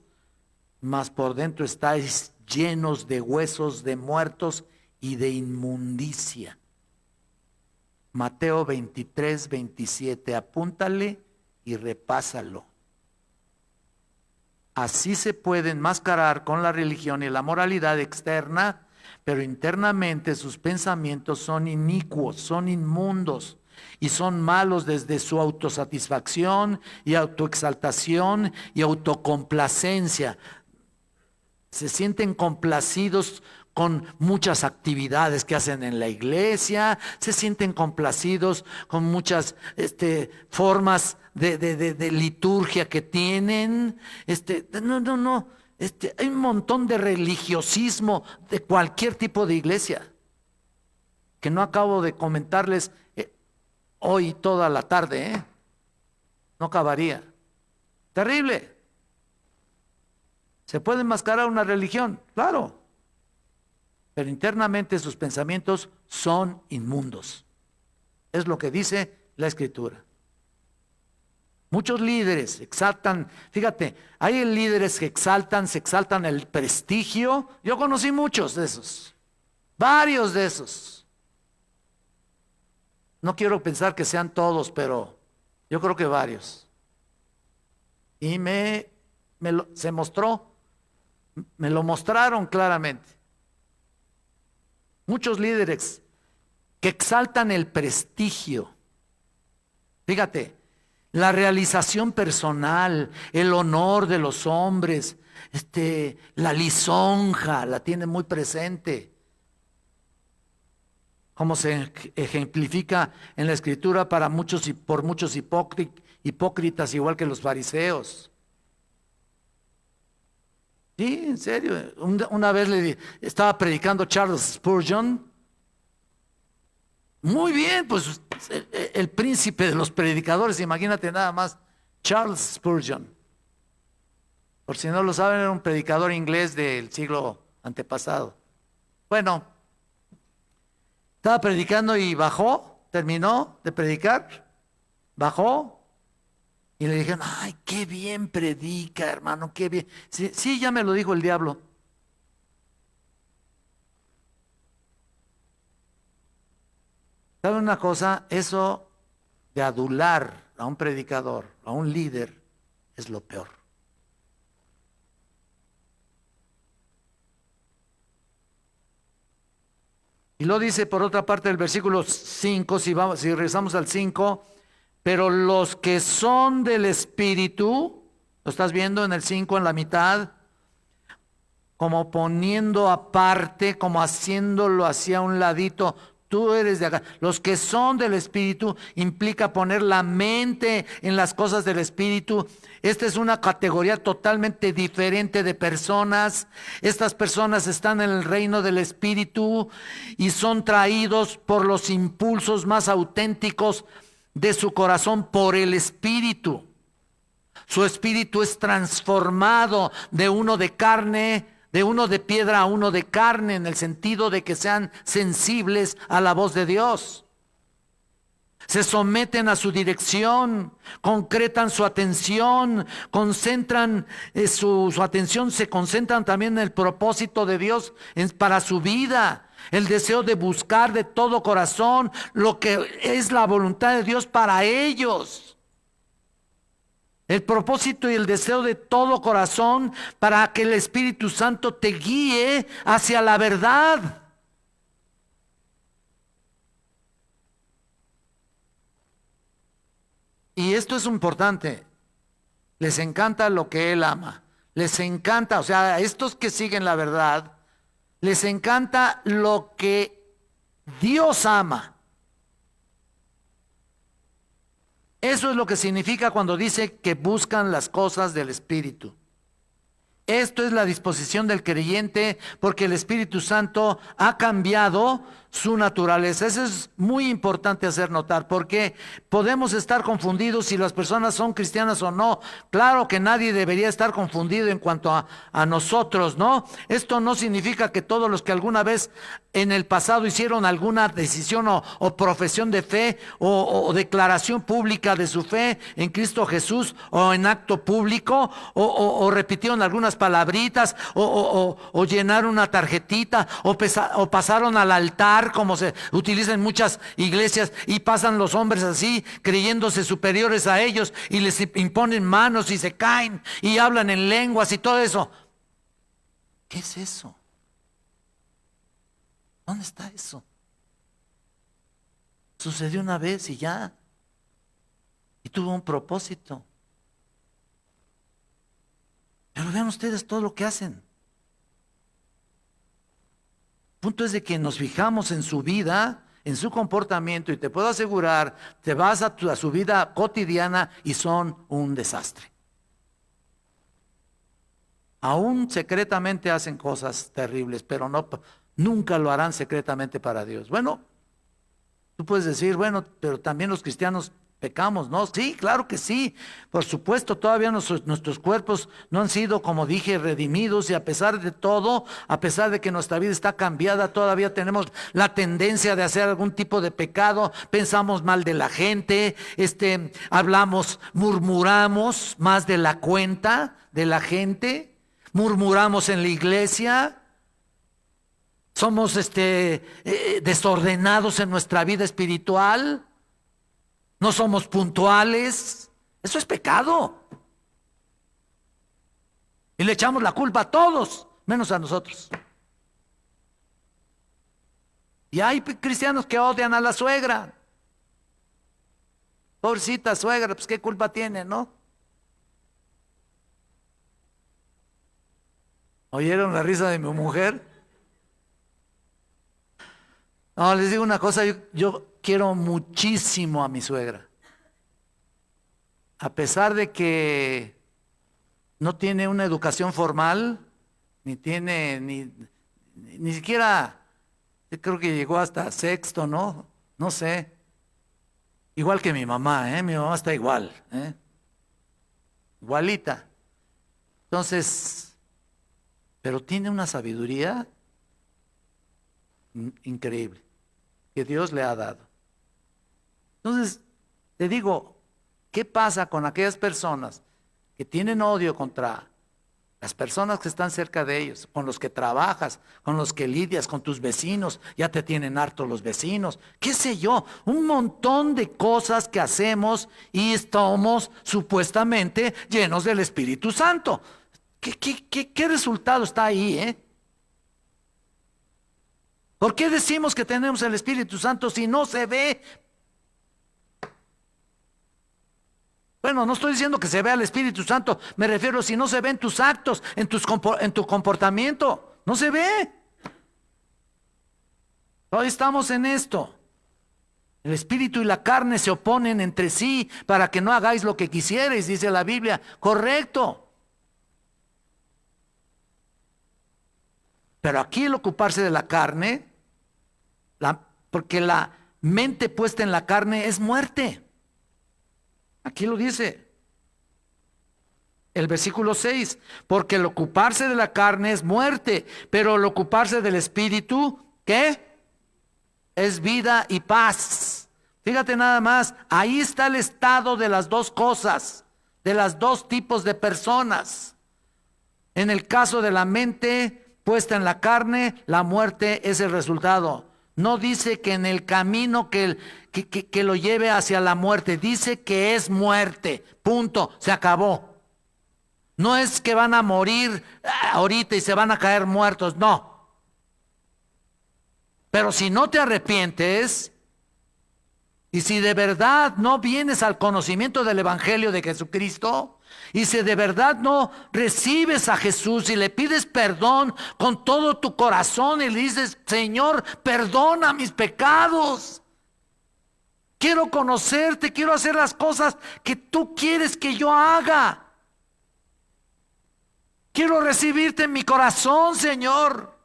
mas por dentro estáis llenos de huesos de muertos y de inmundicia. Mateo 23:27, apúntale y repásalo. Así se puede enmascarar con la religión y la moralidad externa, pero internamente sus pensamientos son inicuos, son inmundos y son malos desde su autosatisfacción y autoexaltación y autocomplacencia. Se sienten complacidos con muchas actividades que hacen en la iglesia, se sienten complacidos con muchas formas de liturgia que tienen. No. Hay un montón de religiosismo de cualquier tipo de iglesia que no acabo de comentarles hoy toda la tarde, ¿eh? No acabaría. Terrible. ¿Se puede enmascarar una religión? Claro. Pero internamente sus pensamientos son inmundos. Es lo que dice la Escritura. Muchos líderes exaltan, fíjate, hay líderes que se exaltan el prestigio. Yo conocí muchos de esos, varios de esos. No quiero pensar que sean todos, pero yo creo que varios. Y se mostró, me lo mostraron claramente. Muchos líderes que exaltan el prestigio. Fíjate, la realización personal, el honor de los hombres, la lisonja, la tienen muy presente. Como se ejemplifica en la Escritura por muchos hipócritas, igual que los fariseos. Sí, en serio. Una vez estaba predicando Charles Spurgeon. Muy bien, pues el príncipe de los predicadores, imagínate nada más, Charles Spurgeon. Por si no lo saben, era un predicador inglés del siglo antepasado. Bueno, estaba predicando y bajó, terminó de predicar, bajó y le dijeron, ay, qué bien predica, hermano, qué bien. Sí, sí, ya me lo dijo el diablo. ¿Sabe una cosa? Eso de adular a un predicador, a un líder, es lo peor. Y lo dice por otra parte el versículo 5, si regresamos al 5, pero los que son del Espíritu, ¿lo estás viendo en el 5 en la mitad? Como poniendo aparte, como haciéndolo hacia un ladito. Tú eres de acá. Los que son del Espíritu implica poner la mente en las cosas del Espíritu. Esta es una categoría totalmente diferente de personas. Estas personas están en el reino del Espíritu y son traídos por los impulsos más auténticos de su corazón por el Espíritu. Su espíritu es transformado de uno de carne, de uno de piedra a uno de carne, en el sentido de que sean sensibles a la voz de Dios. Se someten a su dirección, concretan su atención, concentran su atención, se concentran también en el propósito de Dios para su vida. El deseo de buscar de todo corazón lo que es la voluntad de Dios para ellos. El propósito y el deseo de todo corazón para que el Espíritu Santo te guíe hacia la verdad. Y esto es importante. Les encanta lo que Él ama. Les encanta, o sea, a estos que siguen la verdad, les encanta lo que Dios ama. Eso es lo que significa cuando dice que buscan las cosas del Espíritu. Esto es la disposición del creyente porque el Espíritu Santo ha cambiado su naturaleza. Eso es muy importante hacer notar porque podemos estar confundidos si las personas son cristianas o no. Claro que nadie debería estar confundido en cuanto a nosotros, ¿no? Esto no significa que todos los que alguna vez en el pasado hicieron alguna decisión o profesión de fe o declaración pública de su fe en Cristo Jesús o en acto público o repitieron algunas palabritas o llenaron una tarjetita o pasaron al altar como se utiliza en muchas iglesias y pasan los hombres así creyéndose superiores a ellos y les imponen manos y se caen y hablan en lenguas y todo eso. ¿Qué es eso? ¿Dónde está eso? Sucedió una vez y ya. Y tuvo un propósito. Pero vean ustedes todo lo que hacen. El punto es de que nos fijamos en su vida, en su comportamiento, y te puedo asegurar, te vas a su vida cotidiana y son un desastre. Aún secretamente hacen cosas terribles, pero nunca lo harán secretamente para Dios. Bueno, tú puedes decir, bueno, pero también los cristianos pecamos, ¿no? Sí, claro que sí. Por supuesto, todavía nuestros cuerpos no han sido, como dije, redimidos y a pesar de todo, a pesar de que nuestra vida está cambiada, todavía tenemos la tendencia de hacer algún tipo de pecado. Pensamos mal de la gente, hablamos, murmuramos más de la cuenta de la gente, murmuramos en la iglesia. Somos desordenados en nuestra vida espiritual. No somos puntuales. Eso es pecado. Y le echamos la culpa a todos, menos a nosotros. Y hay cristianos que odian a la suegra. Pobrecita suegra, pues qué culpa tiene, ¿no? ¿Oyeron la risa de mi mujer? No, les digo una cosa, yo quiero muchísimo a mi suegra. A pesar de que no tiene una educación formal, ni siquiera, yo creo que llegó hasta sexto, ¿no? No sé. Igual que mi mamá, ¿eh? Mi mamá está igual, ¿eh? Igualita. Entonces, pero tiene una sabiduría increíble que Dios le ha dado. Entonces, te digo, ¿qué pasa con aquellas personas que tienen odio contra las personas que están cerca de ellos, con los que trabajas, con los que lidias, con tus vecinos? Ya te tienen harto los vecinos, qué sé yo, un montón de cosas que hacemos y estamos supuestamente llenos del Espíritu Santo. ¿Qué resultado está ahí, eh? ¿Por qué decimos que tenemos el Espíritu Santo si no se ve? Bueno, no estoy diciendo que se vea el Espíritu Santo, me refiero si no se ve en tus actos, en tu comportamiento, no se ve. Hoy estamos en esto. El Espíritu y la carne se oponen entre sí para que no hagáis lo que quisierais, dice la Biblia. Correcto. Pero aquí el ocuparse de la carne, porque la mente puesta en la carne es muerte. Aquí lo dice el versículo 6, porque el ocuparse de la carne es muerte, pero el ocuparse del Espíritu, ¿qué? Es vida y paz. Fíjate nada más, ahí está el estado de las dos cosas, de las dos tipos de personas. En el caso de la mente puesta en la carne, la muerte es el resultado. No dice que en el camino que lo lleve hacia la muerte, dice que es muerte, punto, se acabó. No es que van a morir ahorita y se van a caer muertos, no. Pero si no te arrepientes y si de verdad no vienes al conocimiento del Evangelio de Jesucristo, y si de verdad no recibes a Jesús y le pides perdón con todo tu corazón y le dices, Señor, perdona mis pecados. Quiero conocerte, quiero hacer las cosas que tú quieres que yo haga. Quiero recibirte en mi corazón, Señor.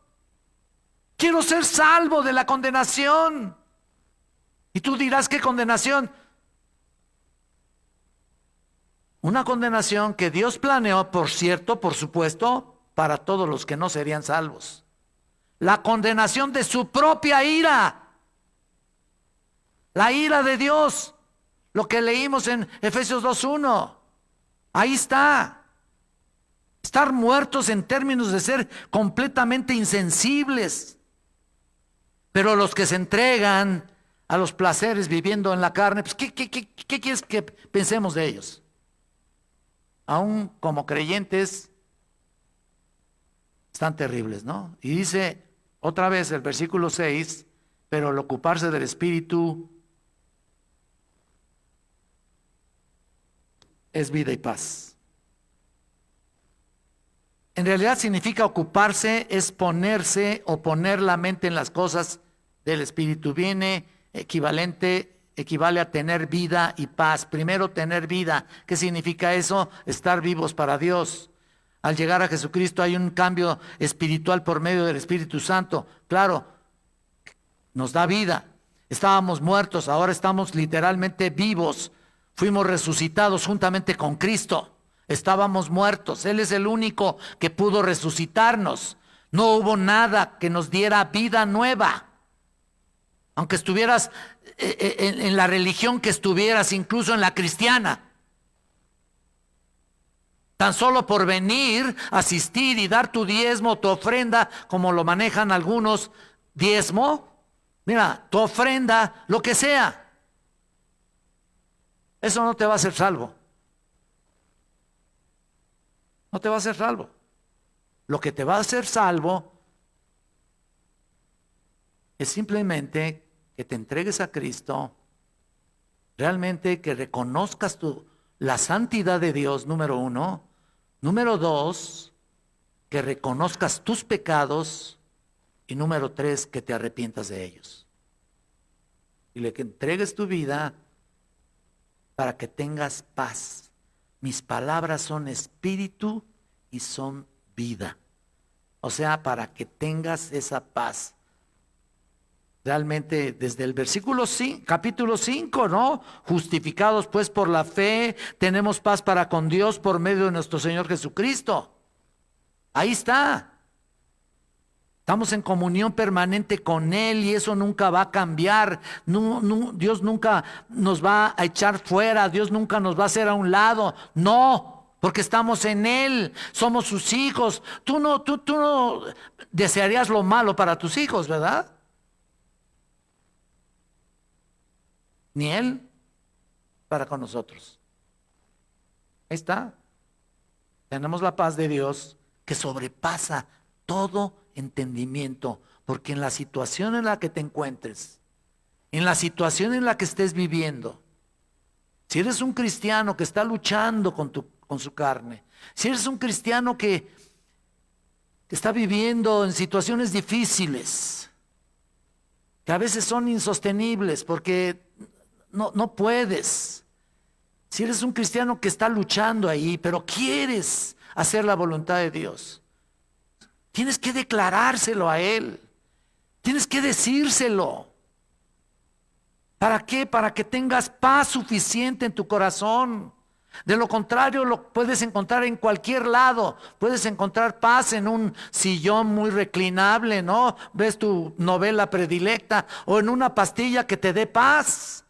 Quiero ser salvo de la condenación. Y tú dirás, ¿qué condenación? Una condenación que Dios planeó, por cierto, por supuesto, para todos los que no serían salvos. La condenación de su propia ira. La ira de Dios. Lo que leímos en Efesios 2:1. Ahí está. Estar muertos en términos de ser completamente insensibles. Pero los que se entregan a los placeres viviendo en la carne, pues ¿qué quieres que pensemos de ellos? Aún como creyentes, están terribles, ¿no? Y dice otra vez el versículo 6, pero el ocuparse del Espíritu es vida y paz. En realidad significa ocuparse, es ponerse o poner la mente en las cosas del Espíritu. Equivale a tener vida y paz. Primero tener vida. ¿Qué significa eso? Estar vivos para Dios. Al llegar a Jesucristo hay un cambio espiritual por medio del Espíritu Santo. Claro, nos da vida. Estábamos muertos, ahora estamos literalmente vivos. Fuimos resucitados juntamente con Cristo. Estábamos muertos, Él es el único que pudo resucitarnos. No hubo nada que nos diera vida nueva. Aunque estuvieras en la religión que estuvieras, incluso en la cristiana. Tan solo por venir, asistir y dar tu diezmo, tu ofrenda, como lo manejan algunos, diezmo, mira, tu ofrenda, lo que sea. Eso no te va a hacer salvo. No te va a hacer salvo. Lo que te va a hacer salvo es simplemente que te entregues a Cristo, realmente que reconozcas la santidad de Dios, número 1. Número 2, que reconozcas tus pecados. Y número 3, que te arrepientas de ellos. Y le que entregues tu vida para que tengas paz. Mis palabras son espíritu y son vida. O sea, para que tengas esa paz. Realmente desde el versículo 5, capítulo 5, ¿no? Justificados pues por la fe, tenemos paz para con Dios por medio de nuestro Señor Jesucristo. Ahí está. Estamos en comunión permanente con Él y eso nunca va a cambiar. Dios nunca nos va a echar fuera, Dios nunca nos va a hacer a un lado. No, porque estamos en Él, somos sus hijos. Tú no desearías lo malo para tus hijos, ¿verdad? Ni Él para con nosotros. Ahí está. Tenemos la paz de Dios que sobrepasa todo entendimiento, porque en la situación en la que te encuentres, en la situación en la que estés viviendo, si eres un cristiano que está luchando con su carne, si eres un cristiano que está viviendo en situaciones difíciles, que a veces son insostenibles porque no puedes. Si eres un cristiano que está luchando ahí, pero quieres hacer la voluntad de Dios, tienes que declarárselo a Él. Tienes que decírselo. ¿Para qué? Para que tengas paz suficiente en tu corazón. De lo contrario, lo puedes encontrar en cualquier lado. Puedes encontrar paz en un sillón muy reclinable, ¿no? Ves tu novela predilecta o en una pastilla que te dé paz.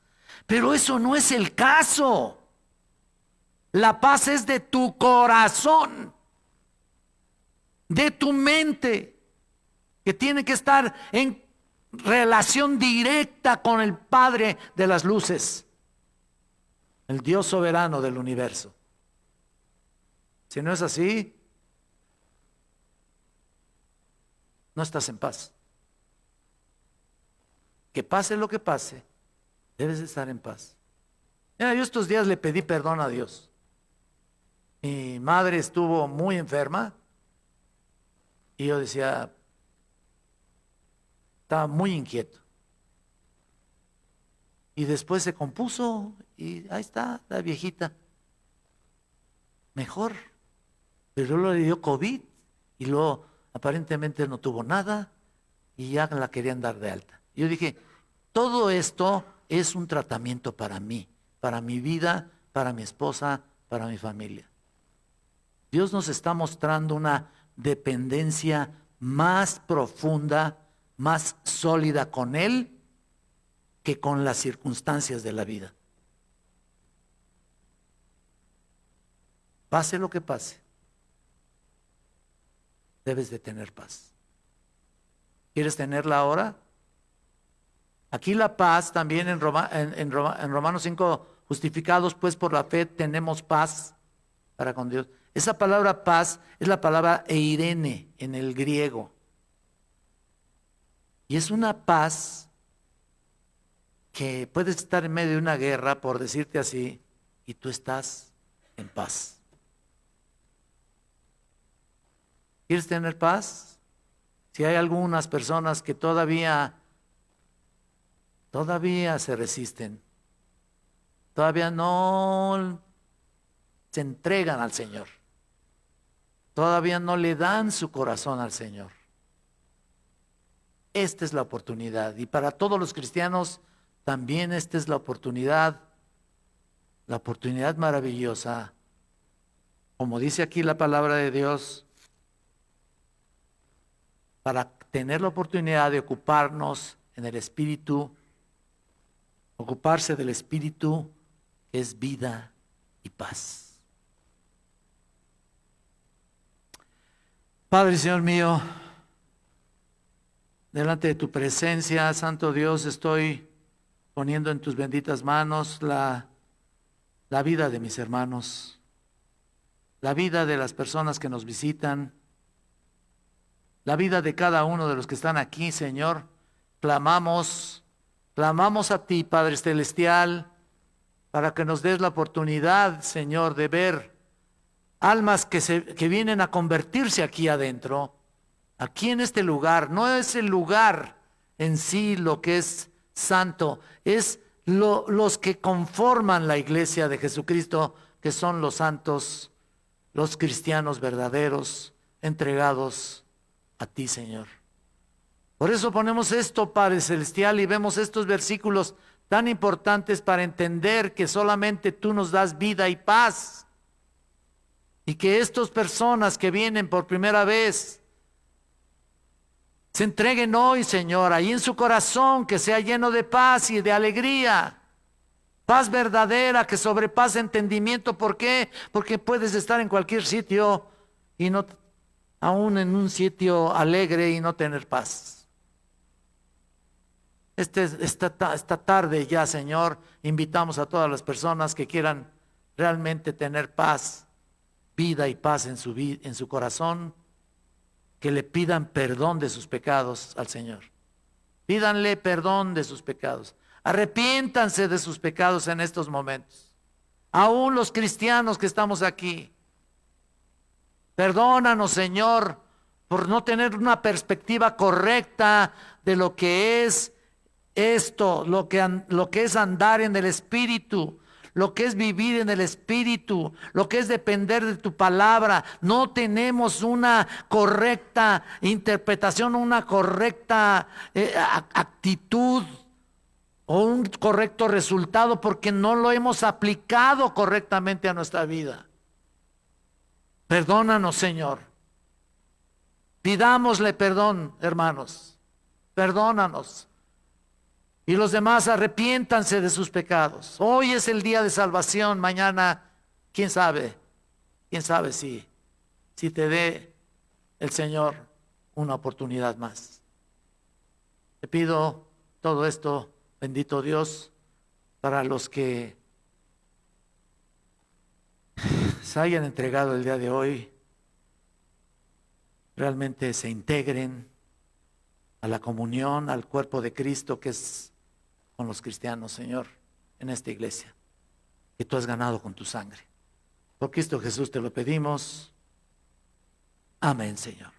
Pero eso no es el caso. La paz es de tu corazón, de tu mente, que tiene que estar en relación directa con el Padre de las luces, el Dios soberano del universo. Si no es así, no estás en paz. Que pase lo que pase, debes estar en paz. Mira, yo estos días le pedí perdón a Dios. Mi madre estuvo muy enferma y yo decía, estaba muy inquieto. Y después se compuso y ahí está la viejita. Mejor. Pero luego le dio COVID y luego aparentemente no tuvo nada y ya la querían dar de alta. Yo dije, todo esto es un tratamiento para mí, para mi vida, para mi esposa, para mi familia. Dios nos está mostrando una dependencia más profunda, más sólida con Él que con las circunstancias de la vida. Pase lo que pase, debes de tener paz. ¿Quieres tenerla ahora? Aquí la paz también en Romanos 5, justificados pues por la fe tenemos paz para con Dios. Esa palabra paz es la palabra eirene en el griego. Y es una paz que puedes estar en medio de una guerra, por decirte así, y tú estás en paz. ¿Quieres tener paz? Si hay algunas personas que todavía se resisten, todavía no se entregan al Señor, todavía no le dan su corazón al Señor. Esta es la oportunidad, y para todos los cristianos también esta es la oportunidad maravillosa. Como dice aquí la palabra de Dios, para tener la oportunidad de ocuparnos en el Espíritu, ocuparse del Espíritu, que es vida y paz. Padre, Señor mío, delante de tu presencia, Santo Dios, estoy poniendo en tus benditas manos la vida de mis hermanos, la vida de las personas que nos visitan, la vida de cada uno de los que están aquí, Señor. Clamamos a ti, Padre Celestial, para que nos des la oportunidad, Señor, de ver almas que vienen a convertirse aquí adentro, aquí en este lugar. No es el lugar en sí lo que es santo, es los que conforman la iglesia de Jesucristo, que son los santos, los cristianos verdaderos, entregados a ti, Señor. Por eso ponemos esto, Padre Celestial, y vemos estos versículos tan importantes para entender que solamente tú nos das vida y paz. Y que estas personas que vienen por primera vez se entreguen hoy, Señor, ahí en su corazón, que sea lleno de paz y de alegría. Paz verdadera que sobrepasa entendimiento. ¿Por qué? Porque puedes estar en cualquier sitio y no, aún en un sitio alegre, y no tener paz. Esta tarde ya, Señor, invitamos a todas las personas que quieran realmente tener paz, vida y paz en su corazón, que le pidan perdón de sus pecados al Señor. Pídanle perdón de sus pecados. Arrepiéntanse de sus pecados en estos momentos. Aún los cristianos que estamos aquí. Perdónanos, Señor, por no tener una perspectiva correcta de lo que es esto, lo que es andar en el Espíritu, lo que es vivir en el Espíritu, lo que es depender de tu palabra. No tenemos una correcta interpretación, una correcta actitud o un correcto resultado, porque no lo hemos aplicado correctamente a nuestra vida. Perdónanos, Señor. Pidámosle perdón, hermanos. Perdónanos. Y los demás, arrepiéntanse de sus pecados. Hoy es el día de salvación. Mañana, quién sabe si te dé el Señor una oportunidad más. Te pido todo esto, bendito Dios, para los que se hayan entregado el día de hoy, realmente se integren a la comunión, al cuerpo de Cristo, que es con los cristianos, Señor, en esta iglesia, que tú has ganado con tu sangre. Por Cristo Jesús te lo pedimos. Amén, Señor.